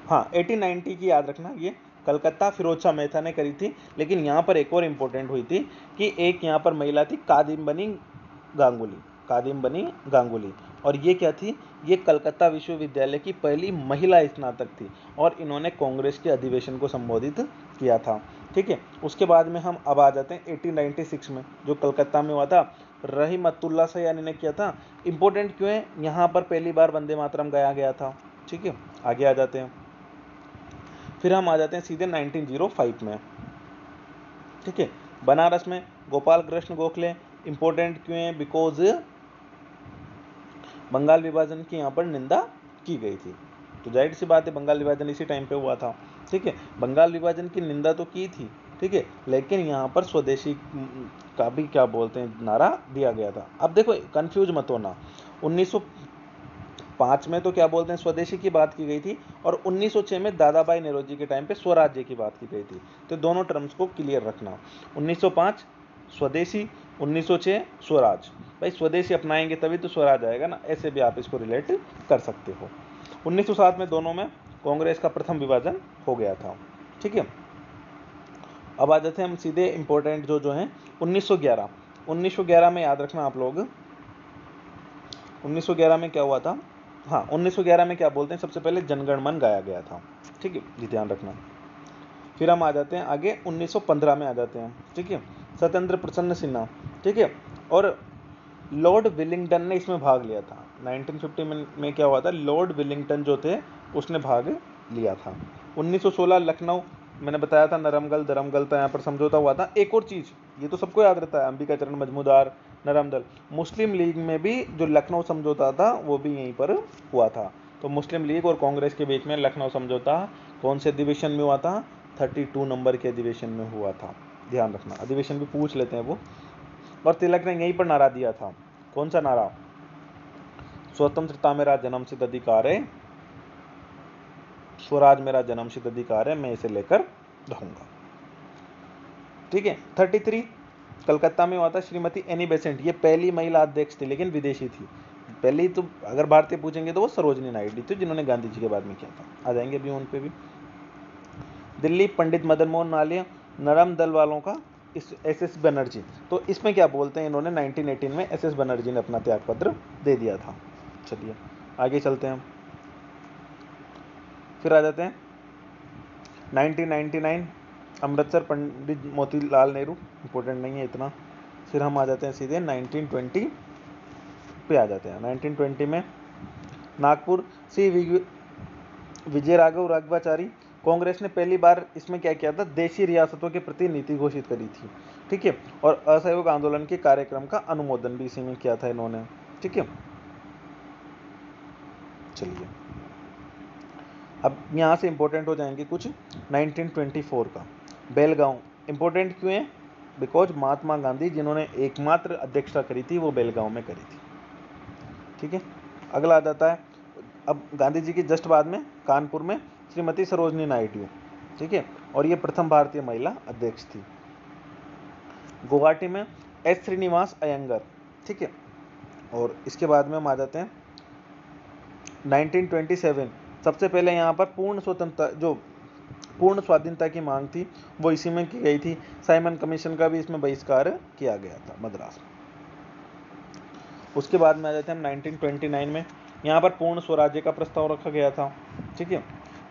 हाँ 1890 की याद रखना, ये कलकत्ता फिरोज शाह मेहता ने करी थी। लेकिन यहाँ पर एक और इम्पोर्टेंट हुई थी कि एक यहाँ पर महिला थी कादिम्बनी गांगुली, कादिम्बनी गांगुली। और ये क्या थी, ये कलकत्ता विश्वविद्यालय की पहली महिला स्नातक थी और इन्होंने कांग्रेस के अधिवेशन को संबोधित किया था। ठीक है, उसके बाद में हम अब आ जाते हैं 1896 में, जो कलकत्ता में हुआ था, रहीमतुल्लाह सयानी ने किया था। इंपॉर्टेंट क्यों है, यहाँ पर पहली बार वंदे मातरम गाया गया था। ठीक है, आगे आ जाते हैं। फिर हम आ जाते हैं सीधे 1905 में। ठीक है, बनारस में गोपाल कृष्ण गोखले। इंपॉर्टेंट क्यों है, बिकॉज बंगाल विभाजन की यहाँ पर निंदा की गई थी। तो जाहिर सी बात है, बंगाल विभाजन इसी टाइम पे हुआ था। ठीक है, बंगाल विभाजन की निंदा तो की थी, ठीक है, लेकिन यहाँ पर स्वदेशी का भी क्या बोलते हैं नारा दिया गया था। अब देखो कंफ्यूज मत होना, 1905 में तो क्या बोलते हैं स्वदेशी की बात की गई थी और 1906 में दादा भाई नेरोजी के टाइम पे स्वराज्य की बात की गई थी। तो दोनों टर्म्स को क्लियर रखना, 1905 स्वदेशी, 1906 स्वराज। भाई स्वदेशी अपनाएंगे तभी तो स्वराज आएगा ना, ऐसे भी आप इसको रिलेट कर सकते हो। 1907 में दोनों में कांग्रेस का प्रथम विभाजन हो गया था। ठीक है, अब आ जाते हैं हम सीधे इंपॉर्टेंट जो हैं 1911 में याद रखना आप लोग, 1911 में क्या हुआ था। हाँ, 1911 में क्या बोलते हैं, सबसे पहले जनगण मन गाया गया था। ठीक है, ये ध्यान रखना। फिर हम आ जाते हैं आगे 1915 में आ जाते हैं। ठीक है, सत्येंद्र प्रसन्न सिन्हा। ठीक है, और लॉर्ड विलिंगटन ने इसमें भाग लिया था। 1950 में क्या हुआ था, लॉर्ड विलिंगटन जो थे उसने भाग लिया था। 1916 लखनऊ मैंने बताया था नरमगल धर्मगल था, यहाँ पर समझौता हुआ था। एक और चीज़, ये तो सबको याद रहता है, अंबिका चरण मजमूदार, नरमदल। मुस्लिम लीग में भी जो लखनऊ समझौता था वो भी यहीं पर हुआ था। तो मुस्लिम लीग और कांग्रेस के बीच में लखनऊ समझौता कौन से अधिवेशन में हुआ था? 32 नंबर के अधिवेशन में हुआ था, ध्यान रखना। अधिवेशन भी पूछ लेते हैं वो। और तिलक ने यहीं पर नारा दिया था, कौन सा नारा? स्वतंत्रता मेरा जन्मसिद्ध अधिकार है, स्वराज मेरा जन्मसिद्ध अधिकार है, मैं इसे लेकर रहूंगा। ठीक है। 33 कलकत्ता में हुआ था, श्रीमती एनी बेसेंट, ये पहली महिला अध्यक्ष थी लेकिन विदेशी थी। पहली तो अगर भारतीय पूछेंगे तो वो सरोजनी नायडू थी जिन्होंने गांधी जी के बाद में किया था, आ जाएंगे अभी उन पे भी। दिल्ली पंडित मदन मोहन मालवीय, नरम दल वालों का एस बनर्जी। तो इसमें क्या बोलते हैं, इन्होंने 1918 में एस बनर्जी ने अपना त्यागपत्र दे दिया था। चलिए आगे चलते हैं, फिर आ जाते हैं 1999 अमृतसर पंडित मोतीलाल नेहरू, इंपॉर्टेंट नहीं है इतना। फिर हम आ जाते हैं सीधे 1920 पे आ जाते हैं। 1920 में नागपुर सी विजय राघव राघवाचारी, कांग्रेस ने पहली बार इसमें क्या किया था, देशी रियासतों के प्रति नीति घोषित करी थी। ठीक है। और असहयोग आंदोलन के कार्यक्रम का अनुमोदन भी इसी में किया था इन्होंने। ठीक है। चलिए अब यहाँ से इंपॉर्टेंट हो जाएंगे कुछ। 1924 का बेलगांव इंपॉर्टेंट क्यों है? बिकॉज महात्मा गांधी जिन्होंने एकमात्र अध्यक्षता करी थी वो बेलगांव में करी थी। ठीक है। अगला आ जाता है, अब गांधी जी के जस्ट बाद में कानपुर में श्रीमती सरोजनी नायडू। ठीक है। और ये प्रथम भारतीय महिला अध्यक्ष थी। गुवाहाटी में एस श्रीनिवास अयंगर। ठीक है। और इसके बाद में हम आ जाते हैं 1927, सबसे पहले यहाँ पर पूर्ण स्वतंत्रता, जो पूर्ण स्वाधीनता की मांग थी वो इसी में की गई थी। साइमन कमीशन का भी इसमें बहिष्कार किया गया था मद्रास में। उसके बाद में आ जाते हैं हम 1929 में, यहाँ पर पूर्ण स्वराज्य का प्रस्ताव रखा गया था। ठीक है।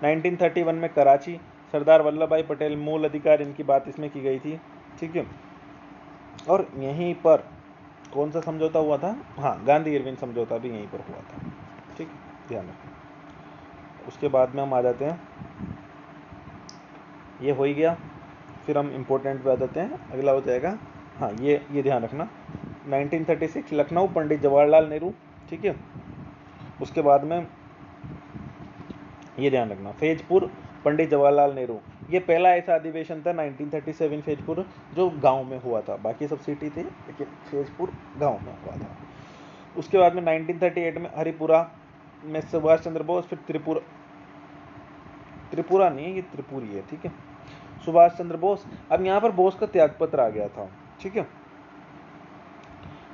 1931 में कराची, सरदार वल्लभ भाई पटेल मूल अधिकार, इनकी बात इसमें की गई थी। ठीक है। और यहीं पर कौन सा समझौता हुआ था? हाँ, गांधी इरविन समझौता भी यहीं पर हुआ था। ठीक है, ध्यान रखें। उसके बाद में हम आ जाते हैं, ये हो ही गया। फिर हम इम्पोर्टेंट पे आ जाते हैं, अगला हो जाएगा, हाँ ये ध्यान रखना, 1936 लखनऊ पंडित जवाहरलाल नेहरू। ठीक है। उसके बाद में ये ध्यान रखना, फैजपुर पंडित जवाहरलाल नेहरू, ये पहला ऐसा अधिवेशन था 1937 फैजपुर जो गांव में हुआ था। बाकी सब सिटी थे लेकिन फैजपुर गांव में हुआ था। उसके बाद में 1938 में हरिपुरा में सुभाष चंद्र बोस, फिर त्रिपुरा नहीं है, ये त्रिपुरी है। ठीक है। सुभाष चंद्र बोस, अब यहाँ पर बोस का त्यागपत्र आ गया था। ठीक है।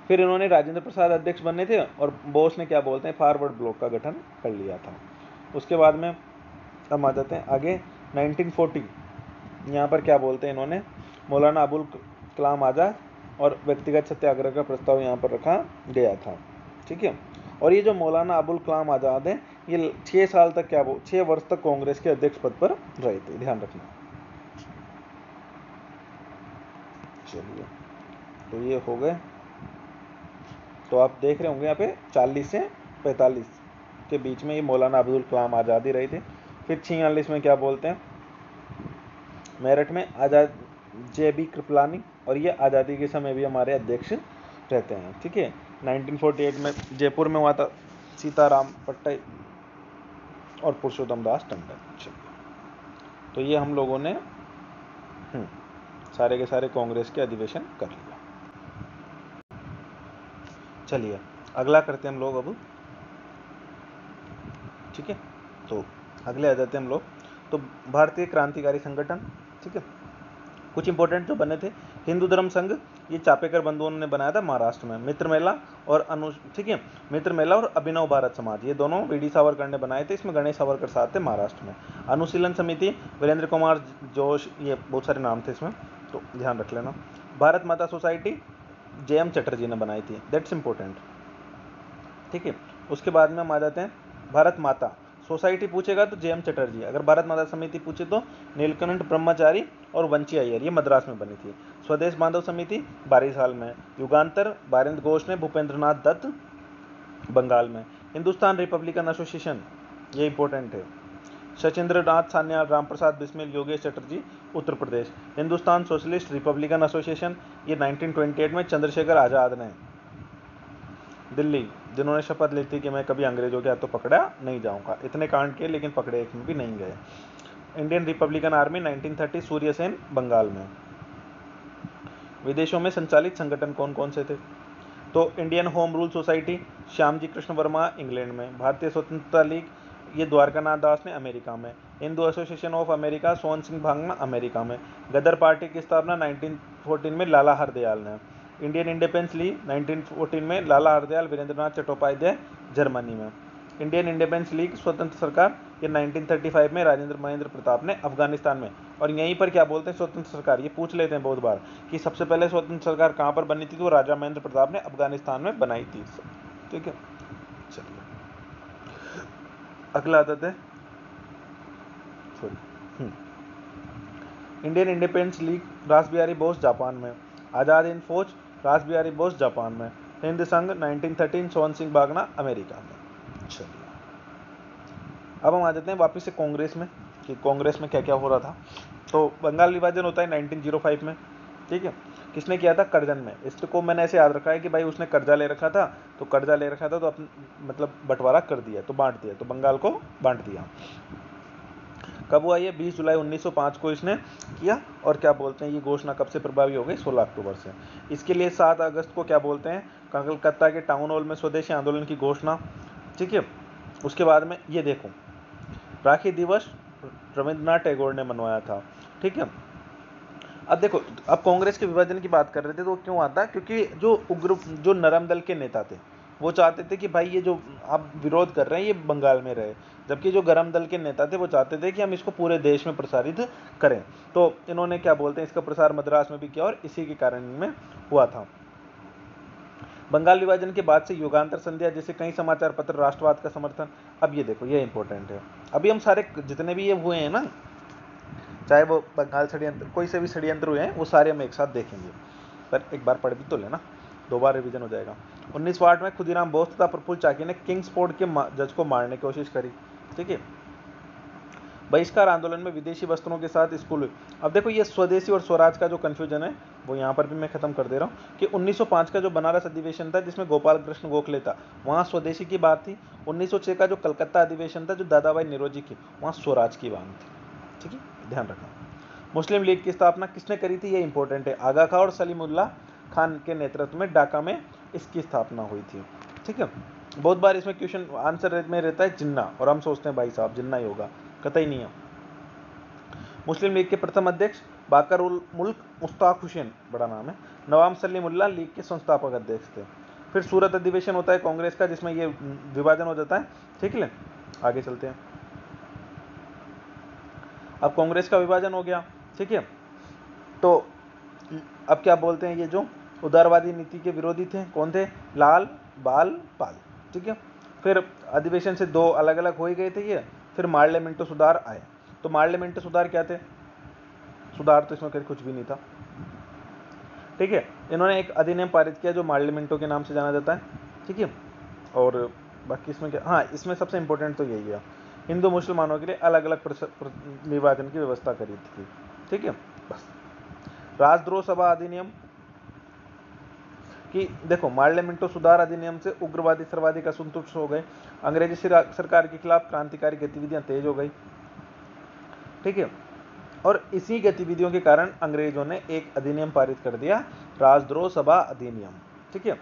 फिर इन्होंने राजेंद्र प्रसाद अध्यक्ष बनने थे और बोस ने क्या बोलते हैं, फॉरवर्ड ब्लॉक का गठन कर लिया था। उसके बाद में हम आ जाते हैं आगे 1940, यहाँ पर क्या बोलते हैं इन्होंने, मौलाना अबुल कलाम आज़ाद और व्यक्तिगत सत्याग्रह का प्रस्ताव यहाँ पर रखा गया था। ठीक है। और ये जो मौलाना अबुल कलाम आज़ाद हैं, ये 6 साल तक 6 वर्ष तक कांग्रेस के अध्यक्ष पद पर रहे थे, ध्यान रखना। चलिए तो ये हो गए। तो आप देख रहे होंगे यहाँ पे 40 से 45 के बीच में ये मौलाना अब्दुल कलाम आज़ाद ही रहे थे। फिर 46 में क्या बोलते हैं, मेरठ में आज़ाद JB कृपलानी, और ये आज़ादी के समय भी हमारे अध्यक्ष रहते हैं। ठीक है। 1948 में जयपुर में हुआ था सीताराम पट्टई और पुरुषोत्तम दास टंडन। तो ये हम लोगों ने सारे के सारे कांग्रेस के अधिवेशन कर लिया। चलिए अगला करते हैं हम लोग अब। ठीक है। तो अगले आ जाते हैं हम लोग, तो भारतीय क्रांतिकारी संगठन। ठीक है। कुछ इंपॉर्टेंट जो बने थे, हिंदू धर्म संघ, ये चापेकर बंधुओं ने बनाया था महाराष्ट्र में। मित्र मेला और ठीक है, मित्र मेला और अभिनव भारत समाज, ये दोनों VD सावरकर ने बनाए थे। इसमें गणेश सावरकर साथ थे महाराष्ट्र में। अनुशीलन समिति वीरेंद्र कुमार जोश, ये बहुत सारे नाम थे इसमें, तो ध्यान रख लेना। भारत माता सोसाइटी JM चटर्जी ने बनाई थी, दैट्स इंपॉर्टेंट। ठीक है। उसके बाद में हम आ जाते हैं भारत माता सोसाइटी, पूछेगा तो JM चटर्जी, अगर भारत माता समिति पूछे तो नीलकंठ ब्रह्मचारी और वंची अय्यर, ये मद्रास में बनी थी। स्वदेश बांधव समिति बारिशाल में। युगांतर बारिंद्र घोष ने, भूपेंद्रनाथ दत्त बंगाल में। हिंदुस्तान रिपब्लिकन एसोसिएशन, ये इंपॉर्टेंट है। Sachindra Nath Sanyal, Ramprasad Bismil, Yogesh Chatterjee, Uttar Pradesh. Hindustan socialist Republican association, ये 1928 में चंद्रशेखर आज़ाद ने, दिल्ली, जिन्होंने शपथ ली थी कि मैं कभी अंग्रेजों के हाथों पकड़ा नहीं जाऊंगा। इतने कांड किए लेकिन पकड़े एक में भी नहीं गए। Indian Republican army 1930, Surya Sen, Bengal में। विदेशों में संचालित संगठन कौन कौन से थे? तो Indian home rule society, Shyamji Krishna Verma, England में। भारतीय स्वतंत्रता लीग, ये द्वारकानाथ दास ने, अमेरिका में। Hindu association of America, Sohan Singh भांगना, अमेरिका में। गदर पार्टी की स्थापना 1914 में लाला हरदयाल ने। इंडियन इंडिपेंडेंस लीग 1914 में लाला हरदयाल, वीरेंद्रनाथ चट्टोपाध्याय, जर्मनी में। इंडियन इंडिपेंडेंस लीग, स्वतंत्र सरकार, ये 1935 में राजेंद्र महेंद्र प्रताप ने, अफगानिस्तान में। और यहीं पर क्या बोलते हैं स्वतंत्र सरकार, ये पूछ लेते हैं बहुत बार कि सबसे पहले स्वतंत्र सरकार कहाँ पर बनी थी, तो राजा महेंद्र प्रताप ने अफगानिस्तान में बनाई थी। ठीक है, चलिए अगला आता है इंडियन इंडिपेंडेंस लीग, रास बिहारी बोस, जापान में। आज़ाद हिंद फौज, रास बिहारी बोस, जापान में। हिंद संघ 1913, सोहन सिंह भागना, अमेरिका में। चलिए अब हम आ जाते हैं वापस से कांग्रेस में कि कांग्रेस में क्या क्या हो रहा था। तो बंगाल विभाजन होता है 1905 में। ठीक है, किसने किया था? करजन में। इसको मैंने ऐसे याद रखा है कि भाई उसने कर्जा ले रखा था, तो कर्जा ले रखा था तो मतलब बंटवारा कर दिया, तो बांट दिया, तो बंगाल को बांट दिया। कब हुआ ये? 20 जुलाई 1905 को इसने किया। और क्या बोलते हैं, ये घोषणा कब से प्रभावी हो गई? 16 अक्टूबर से। इसके लिए 7 अगस्त को क्या बोलते हैं, कलकत्ता के टाउन हॉल में स्वदेशी आंदोलन की घोषणा। ठीक है, उसके बाद में ये देखो, राखी दिवस रविंद्रनाथ टैगोर ने मनवाया था। ठीक है, अब देखो, अब कांग्रेस के विभाजन की बात कर रहे थे तो क्यों आता? क्योंकि जो नरम दल के नेता थे वो चाहते थे कि भाई ये जो आप विरोध कर रहे हैं ये बंगाल में रहे, जबकि जो गरम दल के नेता थे वो चाहते थे कि हम इसको पूरे देश में प्रसारित करें। तो इन्होंने क्या बोलते हैं, इसका प्रसार मद्रास में भी किया और इसी के कारण में हुआ था। बंगाल विभाजन के बाद से युगांतर संध्या जैसे कई समाचार पत्र, राष्ट्रवाद का समर्थन। अब ये देखो, ये इंपॉर्टेंट है। अभी हम सारे जितने भी ये हुए हैं ना, चाहे वो बंगाल षड्यंत्र, कोई से भी षड्यंत्र हुए हैं, वो सारे हम एक साथ देखेंगे। पर एक बार पढ़ भी तो लेना, 2 बार रिवीजन हो जाएगा। 1908 में खुदीराम बोस तथा प्रफुल्ल चाकी ने किंग्सफोर्ड के जज को मारने की कोशिश करी। ठीक है, बहिष्कार आंदोलन में विदेशी वस्त्रों के साथ स्कूल। अब देखो, ये स्वदेशी और स्वराज का जो कंफ्यूजन है वो यहाँ पर भी मैं खत्म कर दे रहा हूँ कि 1905 का जो बनारस अधिवेशन था जिसमें गोपाल कृष्ण गोखले था, वहाँ स्वदेशी की बात थी। 1906 का जो कलकत्ता अधिवेशन था जो दादा भाई नौरोजी की, वहाँ स्वराज की बात थी। ठीक है, ध्यान रखना। मुस्लिम लीग की स्थापना किसने करी थी? ये इंपॉर्टेंट है। आगा खां और सलीमुल्लाह खान के नेतृत्व में ढाका में इसकी स्थापना हुई थी। ठीक है, बहुत बार इसमें क्वेश्चन आंसर में रहता है जिन्ना, और हम सोचते हैं भाई साहब जिन्ना ही होगा, कतई नहीं है। मुस्लिम लीग के प्रथम अध्यक्ष बाकर उल मुल्क मुश्ताक हुसैन, बड़ा नाम है। नवाब सलीमुल्लाह लीग के संस्थापक अध्यक्ष थे। फिर सूरत अधिवेशन होता है कांग्रेस का जिसमें ये विभाजन हो जाता है। ठीक है, आगे चलते हैं। अब कांग्रेस का विभाजन हो गया। ठीक है, तो अब क्या बोलते हैं, ये जो उदारवादी नीति के विरोधी थे कौन थे? लाल, बाल, पाल। ठीक है, फिर अधिवेशन से 2 अलग अलग हो ही गए थे ये। फिर मार्ले मिंटो सुधार आए। तो मार्ले मिंटो सुधार क्या थे? सुधार तो इसमें कुछ भी नहीं था। ठीक है, इन्होंने एक अधिनियम पारित किया जो मार्ले मिंटो के नाम से जाना जाता है। ठीक है, और बाकी इसमें क्या, हाँ इसमें सबसे इंपॉर्टेंट तो यही है, हिंदू मुसलमानों के लिए अलग अलग विभाजन की व्यवस्था करी थी। ठीक है, बस। राजद्रोह सभा अधिनियम कि देखो, मार्ले मिंटो सुधार अधिनियम से उग्रवादी सर्वाधिक असंतुष्ट हो गए। अंग्रेजी सरकार के खिलाफ क्रांतिकारी गतिविधियां तेज हो गई। ठीक है, और इसी गतिविधियों के कारण अंग्रेजों ने एक अधिनियम पारित कर दिया, राजद्रोह सभा अधिनियम। ठीक है,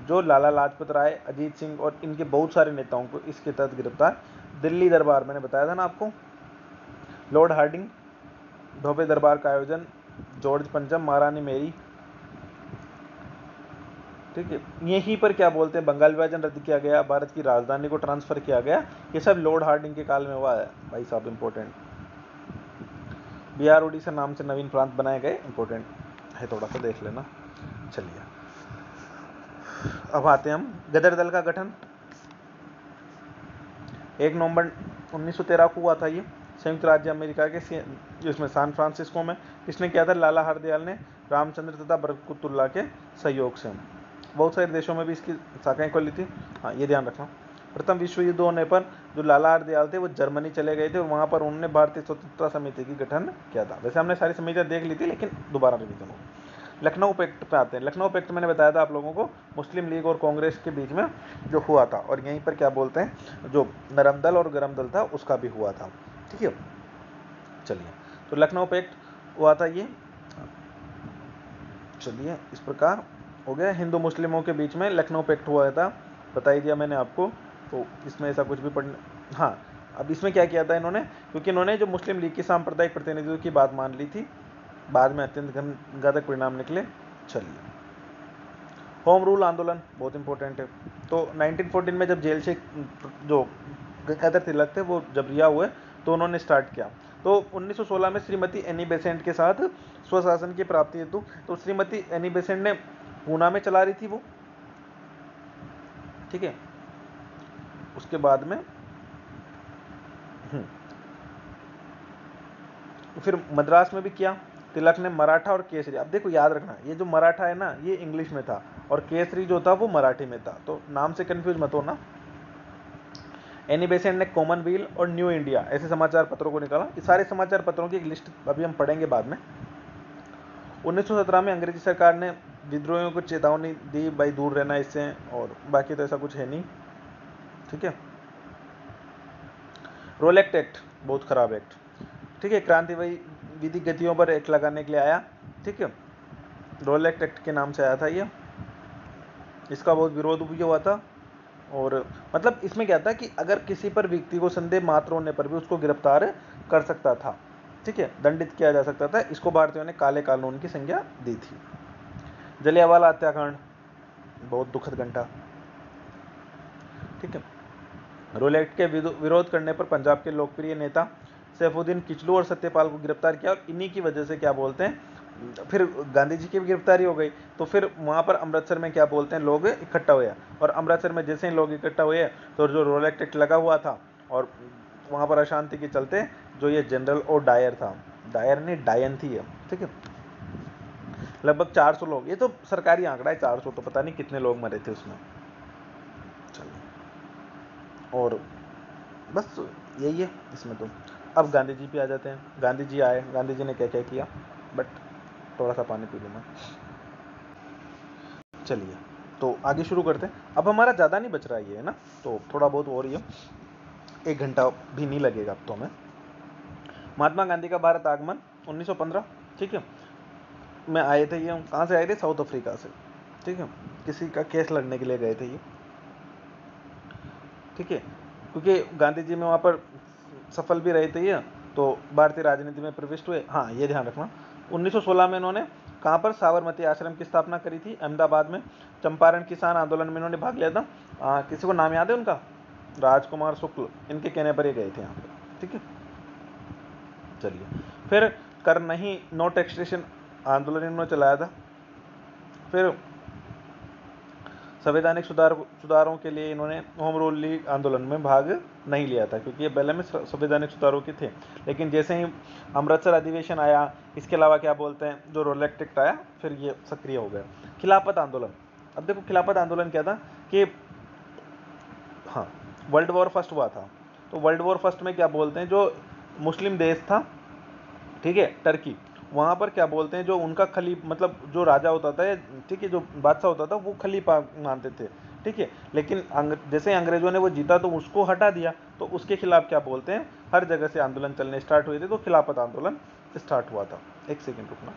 जो लाला लाजपत राय, अजीत सिंह और इनके बहुत सारे नेताओं को इसके तहत गिरफ्तार। दिल्ली दरबार, मैंने बताया था ना आपको, लॉर्ड हार्डिंग, धोबे दरबार का आयोजन, जॉर्ज पंचम, महारानी मेरी। ठीक है, यहीं पर क्या बोलते हैं, बंगाल विभाजन रद्द किया गया, भारत की राजधानी को ट्रांसफर किया गया। ये सब लॉर्ड हार्डिंग के काल में हुआ है भाई साहब, इंपॉर्टेंट। बिहार उड़ीसा नाम से नवीन प्रांत बनाए गए, इंपॉर्टेंट है, थोड़ा सा देख लेना। चलिए अब आते हैं हम गदर दल का गठन। 1 नवंबर 1913 को हुआ था ये, संयुक्त राज्य अमेरिका के जिसमें सैन फ्रांसिस्को में। किसने किया था? लाला हरदयाल ने, रामचंद्र तथा बरकतुल्लाह के सहयोग से। बहुत सारे देशों में भी इसकी शाखाएं खोली थी। हाँ, ये ध्यान रखना। प्रथम विश्व युद्ध होने पर जो लाला हरदयाल थे वो जर्मनी चले गए थे और वहाँ पर उन्होंने भारतीय स्वतंत्रता समिति की गठन किया था। वैसे हमने सारी समितियाँ देख ली थी, लेकिन दोबारा रिवीजन हो। लखनऊ पैक्ट पे आते हैं। लखनऊ पैक्ट मैंने बताया था आप लोगों को, मुस्लिम लीग और कांग्रेस के बीच में जो हुआ था, और यहीं पर क्या बोलते हैं जो नरम दल और गरम दल था उसका भी हुआ था। ठीक है, चलिए, तो लखनऊ पैक्ट हुआ था ये। चलिए, इस प्रकार हो गया। हिंदू मुस्लिमों के बीच में लखनऊ पैक्ट हुआ था, बता ही दिया मैंने आपको। तो इसमें ऐसा कुछ भी पढ़ने, हाँ, अब इसमें क्या किया था इन्होंने, क्योंकि इन्होंने जो मुस्लिम लीग की सांप्रदायिक प्रतिनिधित्व की बात मान ली थी, बाद में अत्यंत घातक परिणाम निकले। चलिए, होम रूल आंदोलन बहुत इंपॉर्टेंट है। तो 1914 में जब जेल से जो गंगाधर तिलक थे वो जब रिहा हुए तो उन्होंने स्टार्ट किया। तो 1916 में श्रीमती एनी बेसेंट के साथ स्वशासन की प्राप्ति हेतु, तो श्रीमती एनी बेसेंट ने पूना में चला रही थी वो, ठीक है। उसके बाद में फिर मद्रास में भी किया तिलक ने, मराठा और केसरी। अब देखो याद रखना, ये जो मराठा है ना ये इंग्लिश में था और केसरी जो था वो मराठी में था, तो नाम से कंफ्यूज मत होना। एनी बेसेंट ने कॉमनवेल्थ और न्यू इंडिया ऐसे समाचार पत्रों को निकाला। इस सारे समाचार पत्रों की एक लिस्ट अभी हम पढ़ेंगे बाद में। 1917 में अंग्रेजी सरकार ने विद्रोहियों को चेतावनी दी, भाई दूर रहना इससे, और बाकी तो ऐसा कुछ है नहीं, ठीक है। रोलेक्ट एक्ट बहुत खराब एक्ट, ठीक है, क्रांति विधिक गतियों पर एक्ट लगाने के लिए आया, ठीक है। रोलेक्ट एक्ट के नाम से आया था ये, इसका बहुत विरोध भी हुआ था। और मतलब इसमें क्या था कि अगर किसी पर व्यक्ति को संदेह मात्र होने पर भी उसको गिरफ्तार कर सकता था, ठीक है, दंडित किया जा सकता था। इसको भारतीयों ने काले कानून की संज्ञा दी थी। जलियांवाला हत्याकांड बहुत दुखद घटना, ठीक है। रोलेक्ट के विरोध करने पर पंजाब के लोकप्रिय नेता सैफुद्दीन किचलू और सत्यपाल को गिरफ्तार किया, और इन्हीं की वजह से क्या बोलते हैं फिर गांधी जी की भी गिरफ्तारी हो गई। तो फिर वहाँ पर अमृतसर में क्या बोलते हैं लोग इकट्ठा हुए, और अमृतसर में जैसे ही लोग इकट्ठा हुए तो जो रोलेक्ट एक्ट लगा हुआ था, और वहाँ पर अशांति के चलते जो ये जनरल ओ डायर था, डायर ने डायन थी है, ठीक है, लगभग 400 लोग, ये तो सरकारी आंकड़ा है 400, तो पता नहीं कितने लोग मरे थे उसमें। चलिए, और बस यही है इसमें। तो अब गांधी जी पे आ जाते हैं। गांधी जी आए, गांधी जी ने क्या क्या किया, बट थोड़ा सा पानी पी लूँ। चलिए, तो आगे शुरू करते हैं। अब हमारा ज़्यादा नहीं बच रहा है ये, ना, तो थोड़ा बहुत हो रही है, 1 घंटा भी नहीं लगेगा अब तो हमें। महात्मा गांधी का भारत आगमन 1915, ठीक है, में आए थे ये। कहाँ से आए थे? साउथ अफ्रीका से, ठीक है, किसी का केस लड़ने के लिए गए थे ये, ठीक है, क्योंकि गांधी जी में वहाँ पर सफल भी रहे थे ये, तो भारतीय राजनीति में प्रविष्ट हुए। हाँ, ये ध्यान रखना, 1916 में इन्होंने कहाँ पर साबरमती आश्रम की स्थापना करी थी, अहमदाबाद में। चंपारण किसान आंदोलन में इन्होंने भाग लिया था। किसी को नाम याद है उनका? राजकुमार शुक्ल, इनके कहने पर ये गए थे यहाँ पे, ठीक है। चलिए, फिर कर नहीं नो टैक्सेशन आंदोलन इन्होंने चलाया था। फिर संवैधानिक सुधारों के लिए इन्होंने होम रूल लीग आंदोलन में भाग नहीं लिया था, क्योंकि ये पहले में संवैधानिक सुधारों के थे। लेकिन जैसे ही अमृतसर अधिवेशन आया, इसके अलावा क्या बोलते हैं जो रोलेक्ट एक्ट आया, फिर ये सक्रिय हो गया। खिलाफत आंदोलन, अब देखो खिलाफत आंदोलन क्या था कि हाँ, वर्ल्ड वॉर फर्स्ट हुआ था। तो वर्ल्ड वॉर फर्स्ट में क्या बोलते हैं जो मुस्लिम देश था, ठीक है, टर्की, वहाँ पर क्या बोलते हैं जो उनका मतलब जो राजा होता था, ठीक है, जो बादशाह होता था वो खलीफा मानते थे, ठीक है। लेकिन जैसे अंग्रेजों ने वो जीता तो उसको हटा दिया, तो उसके खिलाफ क्या बोलते हैं हर जगह से आंदोलन चलने स्टार्ट हुए थे। तो खिलाफत आंदोलन स्टार्ट हुआ था। एक सेकेंड रुकना।